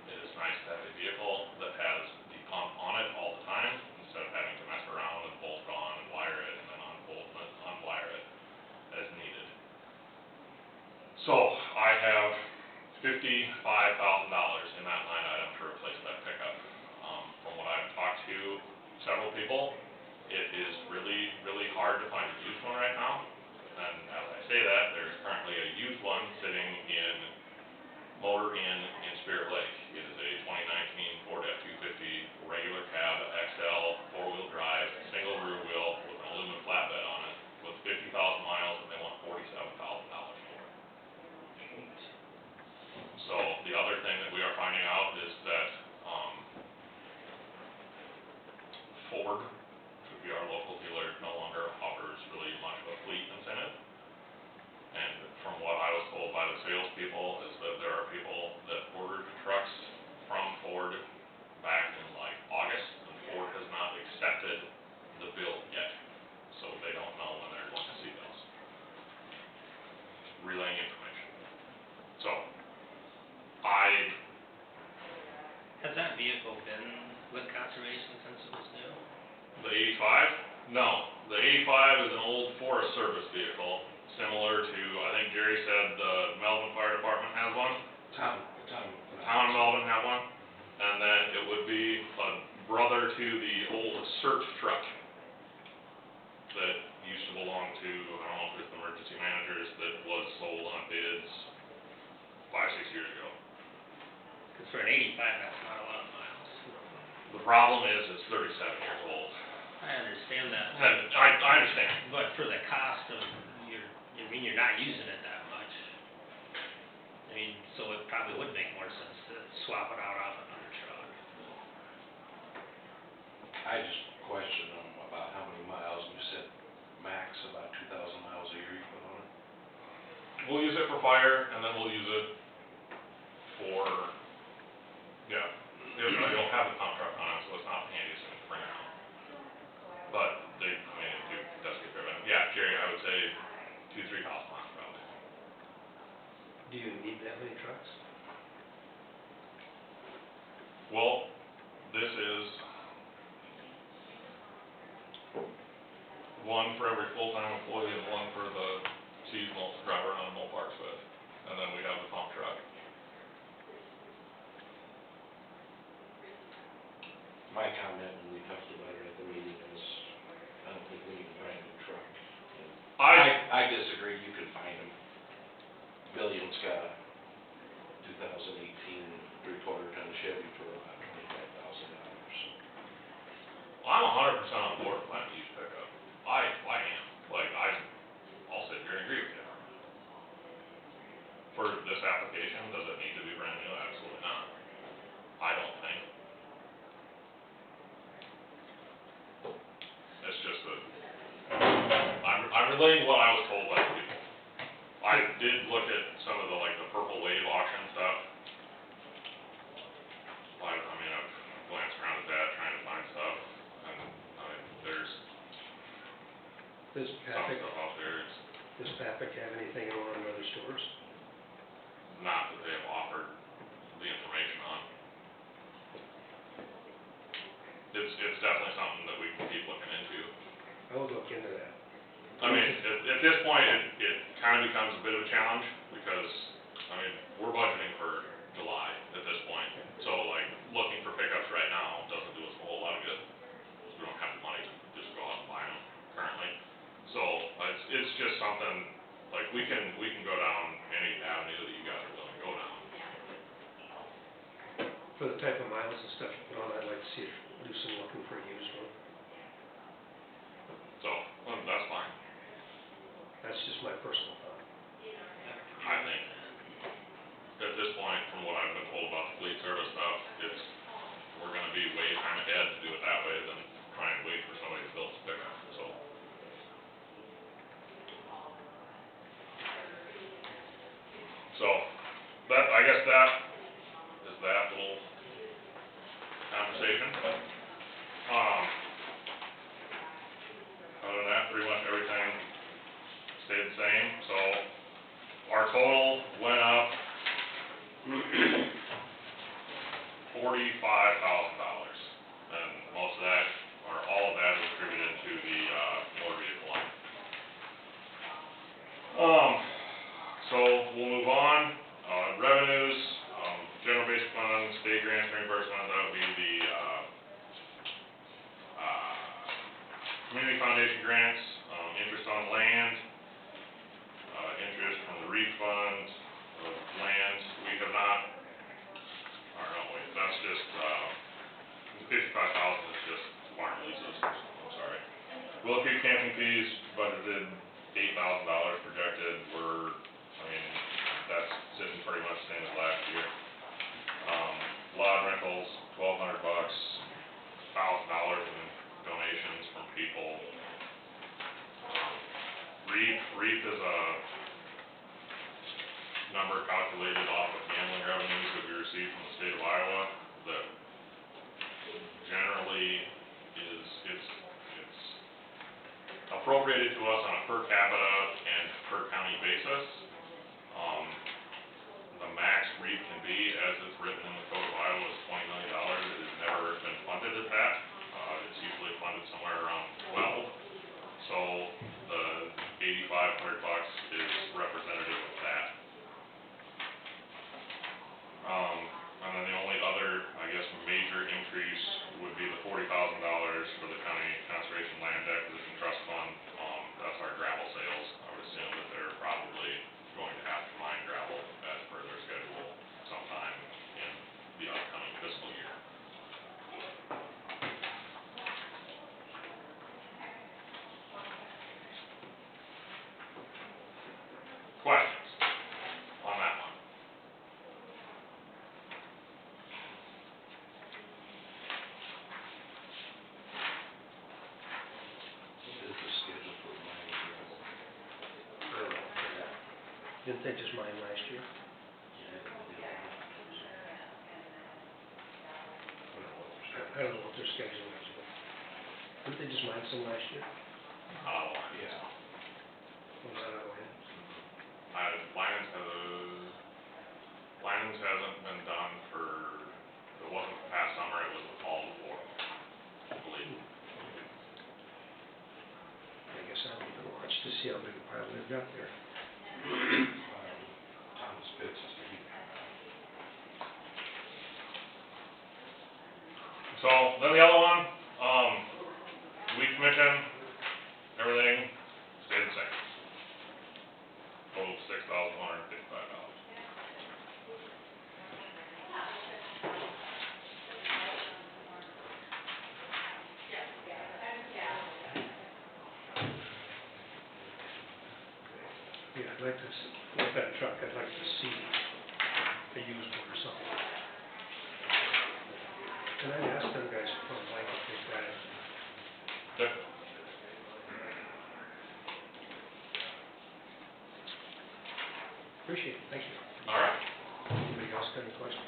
It is nice to have a vehicle that has the pump on it all the time, instead of having to mess around and bolt it on and wire it, and then unbolt and unwire it as needed. So, I have $55,000 in that line item to replace that pickup. From what I've talked to several people, it is really, really hard to find a used one right now. And as I say that, there's currently a used one sitting in Motor Inn in Spirit Lake. It is a 2019 Ford F-250 regular cab XL 4-wheel drive, single rear wheel with an aluminum flatbed on it with 50,000 miles, and they want $47,000 for it. So the other thing that we are finding out is that Ford, which would be our local dealer, no longer offers really much of a fleet incentive. And from what I was told by the salespeople is that there are people that ordered trucks from Ford back in like August, and Ford has not accepted the bill yet. So they don't know when they're going to see those. Relaying information. So, Has that vehicle been with conservation since it was new? the 85? No. The 85 is an old Forest Service vehicle, similar to, I think Gary said the Melvin Fire Department has one. The town of Melvin have one. And then it would be a brother to the old search truck that used to belong to, I don't know if it's the emergency managers, that was sold on bids 5-6 years ago. Because for an 85, that's not a lot of miles. The problem is it's 37 years old. I understand that. And I understand. But for the cost of you're not using it that much. I mean, so it probably would make more sense to swap it out off another truck. I just questioned them about how many miles, and you said max about 2,000 miles a year you put on it? We'll use it for fire, and then we'll use it for, I don't have the pump truck on it, so it's not the handiest thing to bring around. But it does get driven. Yeah, Jerry, I would say 2,000-3,000 miles probably. Do you need that many trucks? Well, this is one for every full-time employee and one for the seasonal driver on Mo Parks with. And then we have the pump truck. My comment when we talked about it at the meeting is, I don't think we need a brand new truck. I disagree, you can find them. Williams got a 2018 3/4 ton Chevy for about $25,000. I'm 100% on board with buying a used pickup. I am. I'll sit here and agree with you. For this application, does it need to be brand new? Absolutely not. I don't think. It's just that I'm relaying what I was told by the people. I did look at some of the the Purple Wave auction stuff. I've glanced around at that, trying to find stuff, and there's Does some Papic, stuff out there. It's does Papic have anything going on in other stores? not that they have offered the information on. It's definitely something that we can keep looking into. I would look into that. At this point, it kind of becomes a bit of a challenge, because, we're budgeting for July at this point. So, looking for pickups right now doesn't do us a whole lot of good, because we don't have the money to just go out and buy them currently. So, it's just something, we can go down any avenue that you guys are willing to go down. For the type of miles and stuff you put on, I'd like to see it, do some looking for a used one. So, that's fine. I That's just my personal thought. I think, at this point, from what I've been told about the fleet service stuff, we're gonna be way time ahead to do it that way than try and wait for somebody to build a pickup, so. So, I guess that is that little conversation. Other than that, pretty much everything stayed the same, so our total went up $45,000, and most of that, or all of that is attributed to the, motor vehicle line. So we'll move on, revenues, general basic fund, state grants, reimbursement, that would be the, community foundation grants, interest on land, interest from the refund of land, we have not, or no, wait, that's just, the 55,000 is just farm leases, I'm sorry. Willow Creek camping fees budgeted $8,000 projected, that's sitting pretty much the same as last year. Lodge rentals, $1,200, $1,000 in donations from people. REAP is a number calculated off of gambling revenues that we receive from the state of Iowa that generally it's appropriated to us on a per capita and per county basis. The max REAP can be, as it's written in the Code of Iowa, is $20 million. It has never been funded at that. It's usually funded somewhere around 12. So the $8,500 is representative of that. And then the only other, I guess, major increase would be the $40,000 for the county conservation land acquisition trust fund. That's our gravel sales. I would assume that they're probably going to have to mine gravel as per their schedule sometime in the upcoming fiscal year. Questions on that one? What is the schedule for mining gravel? Didn't they just mine last year? I don't know what their schedule is, but didn't they just mine some last year? Yeah. Was that out of hand? Linens hasn't been done for, it wasn't past summer, it was the fall before, I believe. I guess I'll need to watch to see how big a pile they've got there. Thomas Pitts is the heat. So, then the other one, weed commission, everything stayed the same. Total $6,155. Yeah, I'd like to, with that truck, I'd like to see a used one or something. And I'd ask them guys to put a blanket if they've got it. Yep. Appreciate it, thank you. All right. Anybody else got any questions?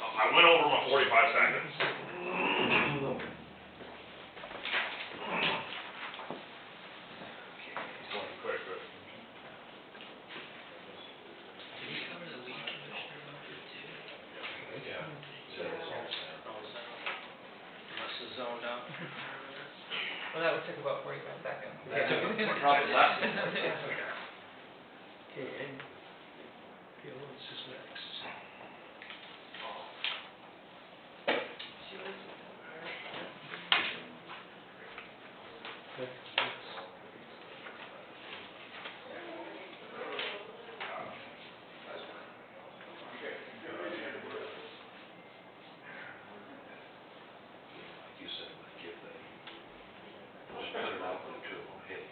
I went over my 45 seconds. Quick. Did you cover the weed commissioner budget too? Yeah. Must have zoned out. Well, that would take about 45 seconds. Probably less than Okay, and, okay, what's this next? Like you said, like if they just put it out there to them, hey,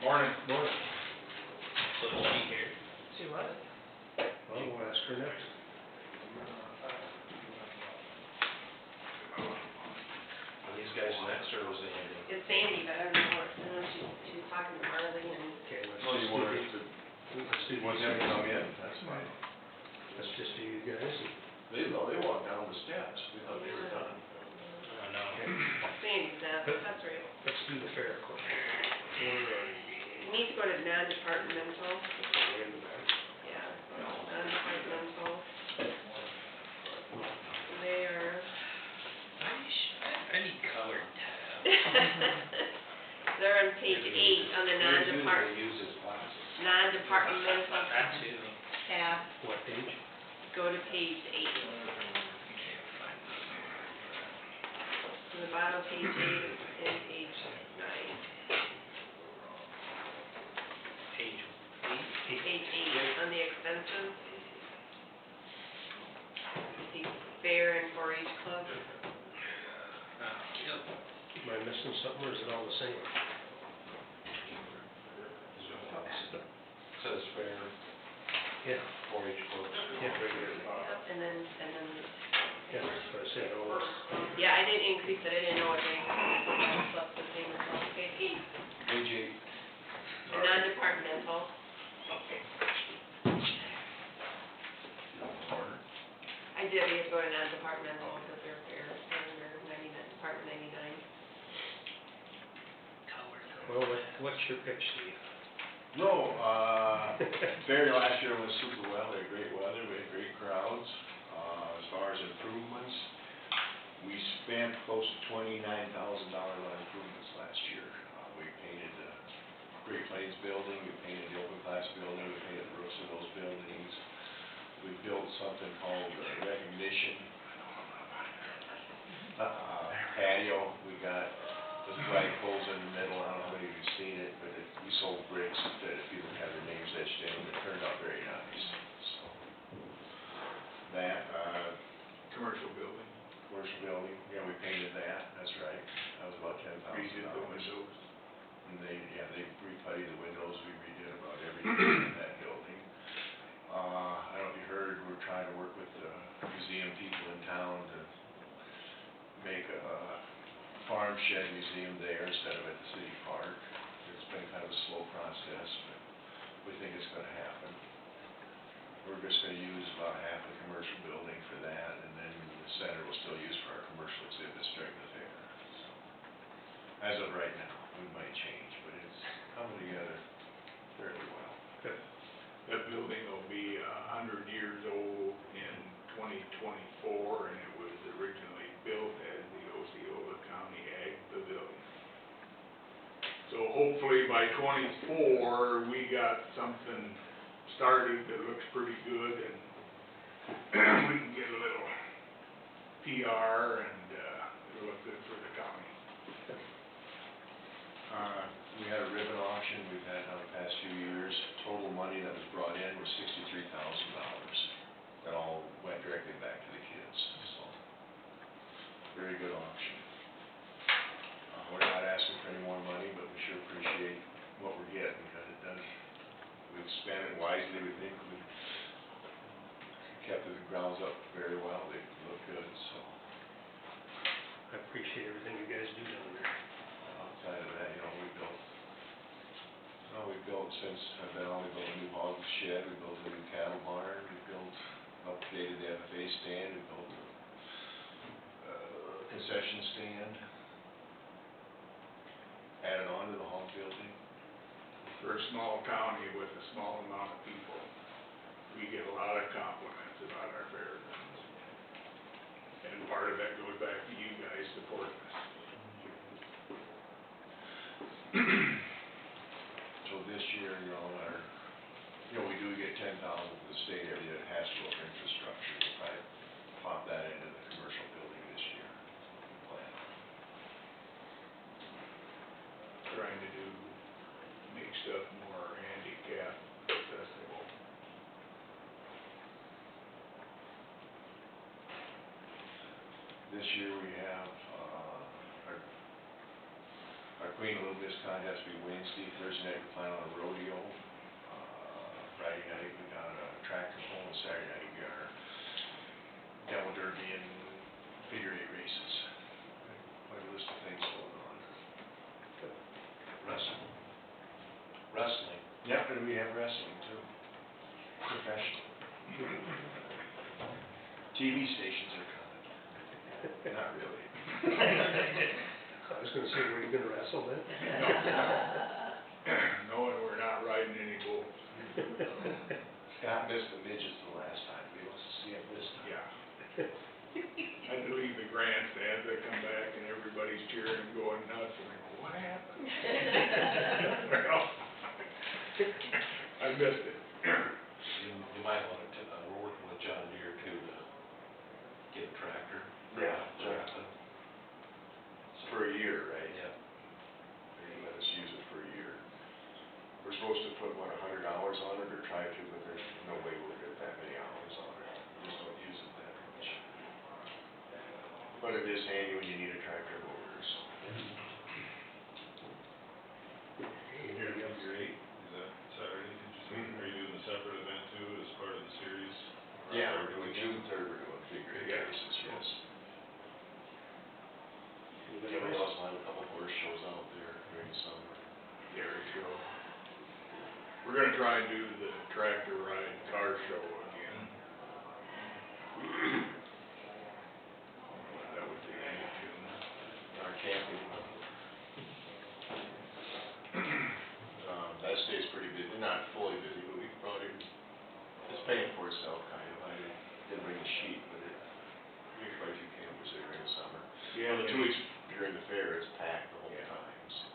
Morning. Morning. So is she here? She was. Well, we'll ask her next. Are these guys next, or was it Andy? It's Sandy, but I don't know what, I know she's talking to Marley and, Okay, let's Well, just you want do us to, let's do want them to come in? That's fine. Let's just do you guys. They walked down the steps, we thought they were done. Oh, no. Sandy's that's right. Let's do the fair quick. You need to go to non-departmental, yeah, non-departmental. They are, I need colored tabs. they're on page 8 on the Use his glasses. non-departmental That too. tab, What page? go to page 8. On the bottom of page 8 and page 9. Page Page 8 on the expenses. See fair and 4-H club. Yep. Am I missing something, or is it all the same? Says fair, Yeah, 4-H clubs. yeah, And then, yeah, that's what I said, all this. yeah, I didn't increase it, I didn't know what the increase was, plus the same as well. Page 8, Page 8. the non-departmental. I did, I had to go to non-departmental, because they're fair, and they're 99, Department 99. Well, what's your pitch, Steve? No, fair last year was super well, they had great weather, we had great crowds. As far as improvements, we spent close to $29,000 on improvements last year. We painted the Great Plains building, we painted the open class building, we painted the roofs of those buildings. We built something called recognition patio. We got the flagpoles in the middle, I don't know how many of you've seen it, but we sold bricks that people have their names etched in, and it turned out very nice. So that, Commercial building. commercial building, yeah, we painted that, that's right. That was about $10,000. Redid the windows. And they reputtied the windows, we redid about everything in that building. I don't know if you heard, we're trying to work with the museum people in town to make a farm shed museum there instead of at the city park. It's been kind of a slow process, but we think it's gonna happen. We're just gonna use about half the commercial building for that, and then the center will still use for our commercial exhibits during the fair. So, as of right now, we might change, but it's coming together fairly well. Good. That building will be 100 years old in 2024, and it was originally built as the Osceola County Ag Pavilion. So hopefully by '24, we got something started that looks pretty good, and we can get a little PR, and it'll look good for the county. We had a ribbon auction we've had now the past few years. Total money that was brought in was $63,000. That all went directly back to the kids, so. Very good auction. We're not asking for any more money, but we sure appreciate what we're getting, because it does, we've spent it wisely, we think we've kept the grounds up very well, they look good, so. I appreciate everything you guys do down there. Outside of that, we built since I've been on, we built a new hog shed, we built a new cattle barn, we built, updated the FFA stand, we built a concession stand, added on to the hog building. For a small county with a small amount of people, we get a lot of compliments about our fair grounds. And part of that goes back to you guys supporting us. So this year, we do get $10,000 from the state every year, it has to go for infrastructure, we'll probably pop that into the commercial building this year. Plan. Trying to make stuff more handicap accessible. This year we have, our Queen of Little Miss contest will be Wednesday, Thursday night night we plan on a rodeo. Friday night we got a tractor pull, and Saturday night we got our demo derby and figure eight races. Quite a list of things going on. Wrestling. Wrestling. Yep, and we have wrestling too. Professional. TV stations are coming. Not really. I was gonna say, were you gonna wrestle then? Knowing we're not riding any bulls. Scott missed the midgets the last time, but he wants to see it this time. Yeah. Had to leave the grandstand, they come back and everybody's cheering and going nuts, and I go, what happened? Well, I missed it. You might want to, we're working with John Deere too to get a tractor. Yeah, Tractor. It's for a year, right? Yeah. They're gonna let us use it for a year. We're supposed to put, what, $100 on it, or try to, but there's no way we'll get that many hours on it. We just don't use it that much. But it is handy when you need a tractor loader, so. Here, figure eight, is that Saturday, did you say? Are you doing a separate event too, as part of the series? Yeah, we're doing June 3rd, we're doing figure eight races, yes. Kevin Wells will have a couple horse shows out there during the summer. Dairy show. We're gonna try and do the tractor ride car show again. That was the end of June. Our camping. That stays pretty busy, not fully busy, but we probably, it's paying for itself kind of. I didn't bring the sheet, but we have quite a few campers there during the summer. Yeah, The 2 weeks during the fair, it's packed the whole Yeah. time, so.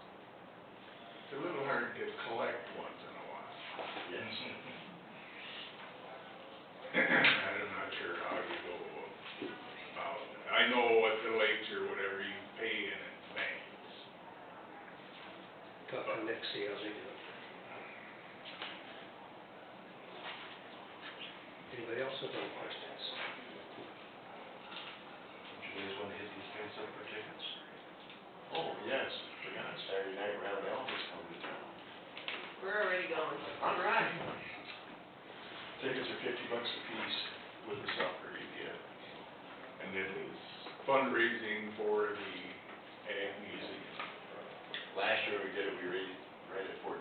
It's a little hard to collect once in a while. Yes. I'm not sure how you go about it. I know at the lakes or whatever, you pay in advance. Talk to Nick, see how they do it. Anybody else have any questions? Do you guys want to hit these guys up for tickets? Oh, yes, forgot, Saturday night, Round Elvis coming to town. We're already going. All right. Tickets are $50 a piece with the supper you get. And it is fundraising for the Ag Museum. Last year we did it, we raised right at $14,000.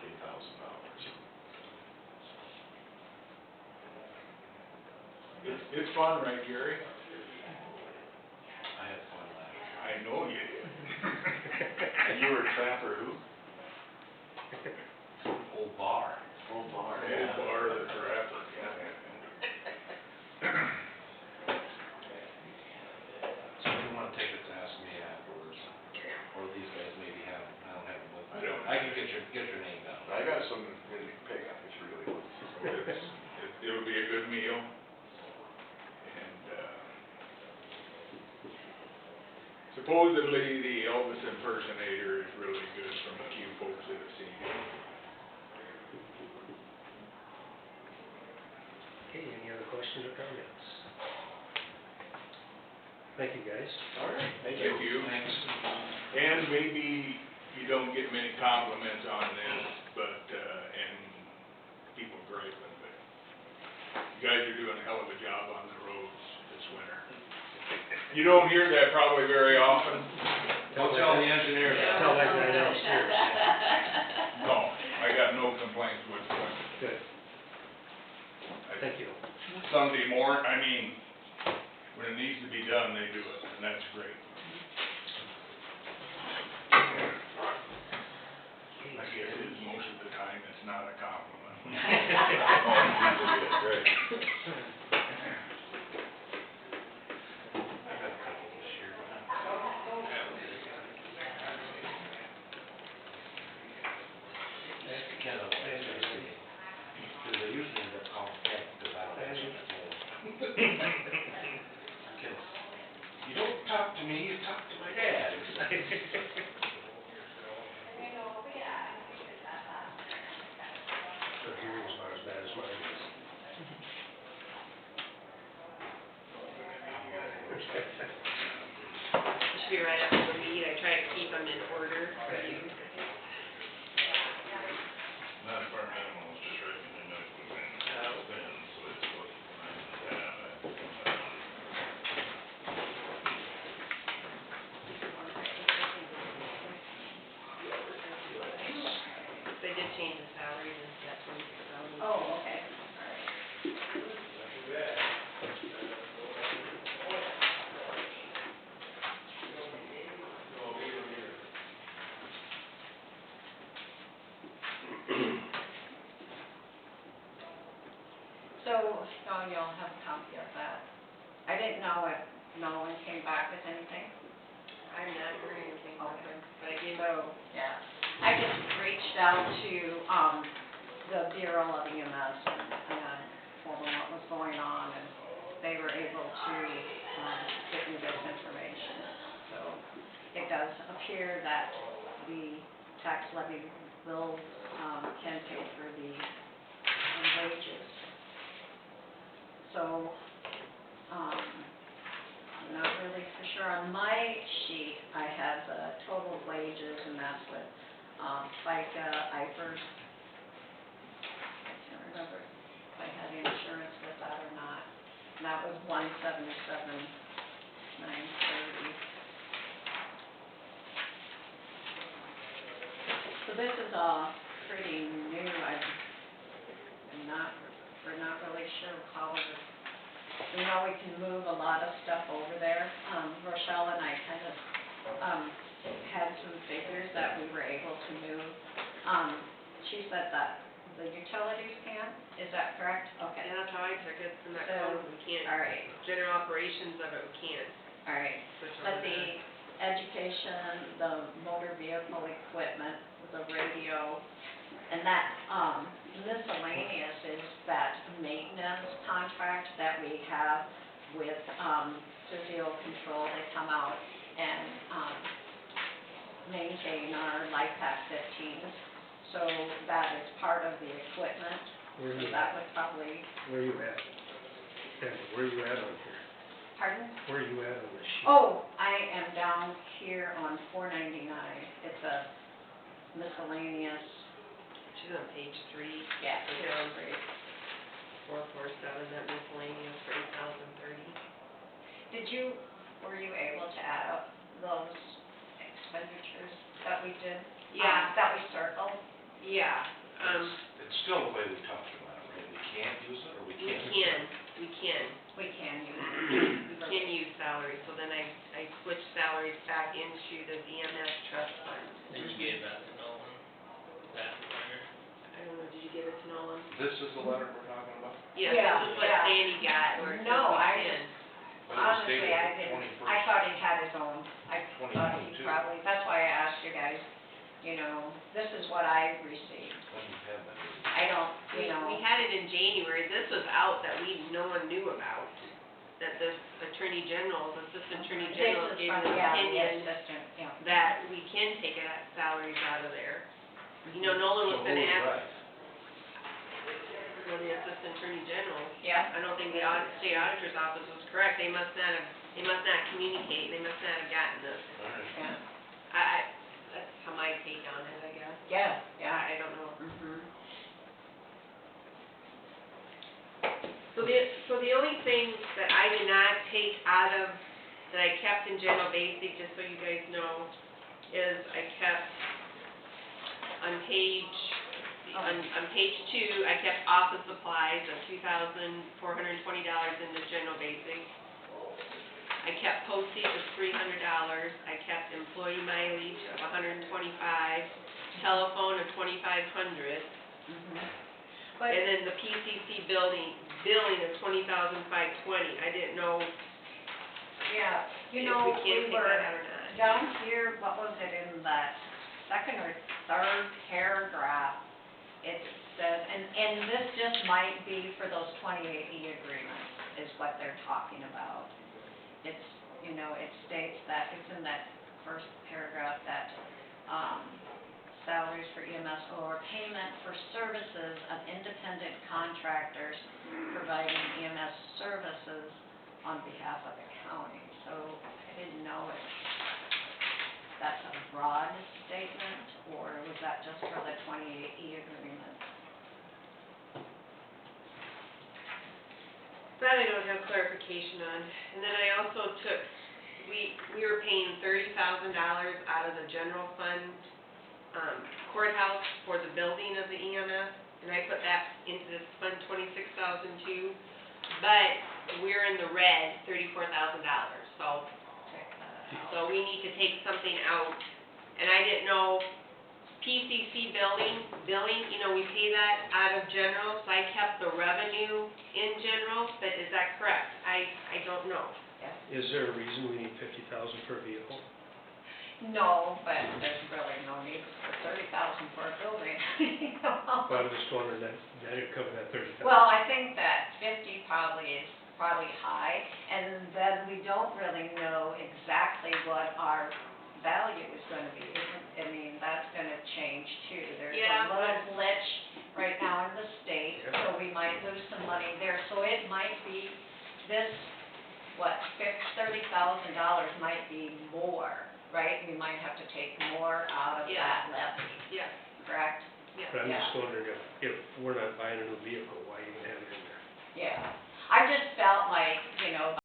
It's fun, right, Gary? I had fun last year. I know you did. And you were a trapper who? Old bar. Old Bar. Old Bar the Trapper, yeah. So if you want tickets, ask me afterwards, or these guys maybe have them, I don't have them with me. I don't. I can get your name down. I got some in the pickup if you really want. It'll be a good meal. And, supposedly the Elvis impersonator is really good from a few folks that have seen it. Okay, any other questions or comments? Thank you, guys. All right, thank Thank you. you. Thanks. And maybe you don't get many compliments on this, but, and people griping, but you guys are doing a hell of a job on the roads this winter. You don't hear that probably very often. Don't tell the engineer that. Tell that guy downstairs. No, I got no complaints whatsoever. Good, thank you. Sunday morning, I mean, when it needs to be done, they do it, and that's great. I guess it is most of the time, it's not a compliment. Right. I got a couple this year, but Ken, I want to say, because they usually end up calling Ken, because I don't answer the phone. Ken, you don't talk to me, you talk to my dad. Her hearing's about as bad as mine is. It should be right after the meeting. I try to keep them in order for you. change the salaries is that 26,000. Oh, okay, all right. So, oh, you'll have a copy of that. I didn't know if no one came back with anything. I'm not heard anything from Okay. her, but I gave So, yeah, I just reached out to, the Bureau of EMS and told them what was going on, and they were able to, get me this information. So, it does appear that the tax levy will, can pay for the wages. So, I'm not really for sure. On my sheet, I have the total wages, and that's with, FICA, IFRS. I can't remember if I had insurance with that or not. And that was $177,930. So this is all pretty new. We're not really sure how it is. We know we can move a lot of stuff over there. Rochelle and I kind of, had some figures that we were able to move. She said that the utilities can, is that correct? Okay, And that's how I took it from that So, code, we can't, all right, general operations of it, we can't all right. switch over But the there. education, the motor vehicle equipment, the radio, and that, miscellaneous is that maintenance contract that we have with, Physio Control. They come out and, maintain our LifePak 15s. So that is part of the equipment, Where so you, that would probably, where you at? Sandy, where you at on here? pardon? Where you at on this sheet? Oh, I am down here on 499. It's a miscellaneous, She's on page 3, yeah, Okay. it's great. 447, that miscellaneous for 8,030. Were you able to add up those expenditures that we did? Yeah. That we circled? Yeah, It's still the way we talked about it, right? We can't use it, or we we can't? can, we can. We can use it. We can use salaries, so then I switched salaries back into the EMS trust fund. And you gave that to Nolan, that reminder? I don't know, did you give it to Nolan? This is the letter we're talking about? Yes, Yeah, this is what yeah. Sandy got, where it says No, we I can. But it was Honestly, dated I the didn't, 21st. I thought he had his own. I thought he 2022. probably, that's why I asked you guys, this is what I received. When you have that. I don't, We had it in January, this was out that no one knew about, that the Attorney General, the Assistant Attorney General This is gave from, an yeah, the opinion assistant, yeah. that we can take salaries out of there. You know, Nolan was gonna ask, the Assistant Attorney General, Yeah, I don't think the state auditor's office was correct, they must not communicate, they must not have gotten this. yeah, That's how my take on it, I guess. yeah, yeah. I don't know. Mm-hmm. So the only thing that I did not take out of, that I kept in general basic, just so you guys know, is I kept on page 2, I kept office supplies of $2,420 in the general basic. I kept postage of $300, I kept employee mileage of $125, telephone of $2,500, Mm-hmm. But, and then the PCC billing of $20,520. I didn't know yeah, if we can take we were that out or not. down here, what was it, in that second or third paragraph, it says, and this just might be for those 28E agreements, is what they're talking about. It's, it states that, it's in that first paragraph, that, salaries for EMS or payment for services of independent contractors providing EMS services on behalf of the county. So I didn't know if that's a broad statement, or was that just for the 28E agreement? That I don't have clarification on. And then I also took, we were paying $30,000 out of the general fund courthouse for the building of the EMS, and I put that into this fund 26,000 too. But we're in the red, $34,000, so, so we need to take something out. And I didn't know, PCC billing, you know, we pay that out of general, so I kept the revenue in general, but is that correct? I don't know. Is there a reason we need 50,000 per vehicle? No, but there's really no need for 30,000 for a building, you know? Well, I'm just wondering that'd cover that 30,000. Well, I think that 50 probably is high, and then we don't really know exactly what our value is gonna be. I mean, that's gonna change too. There's Yeah. a little glitch right now in the state, so we might lose some money there. So it might be this, $30,000 might be more, right? We might have to take more out of Yeah. that levy, Yes, correct? yes. But I'm Yeah. just wondering if we're not buying a new vehicle, why even have it in there? Yeah. I just felt like, you know,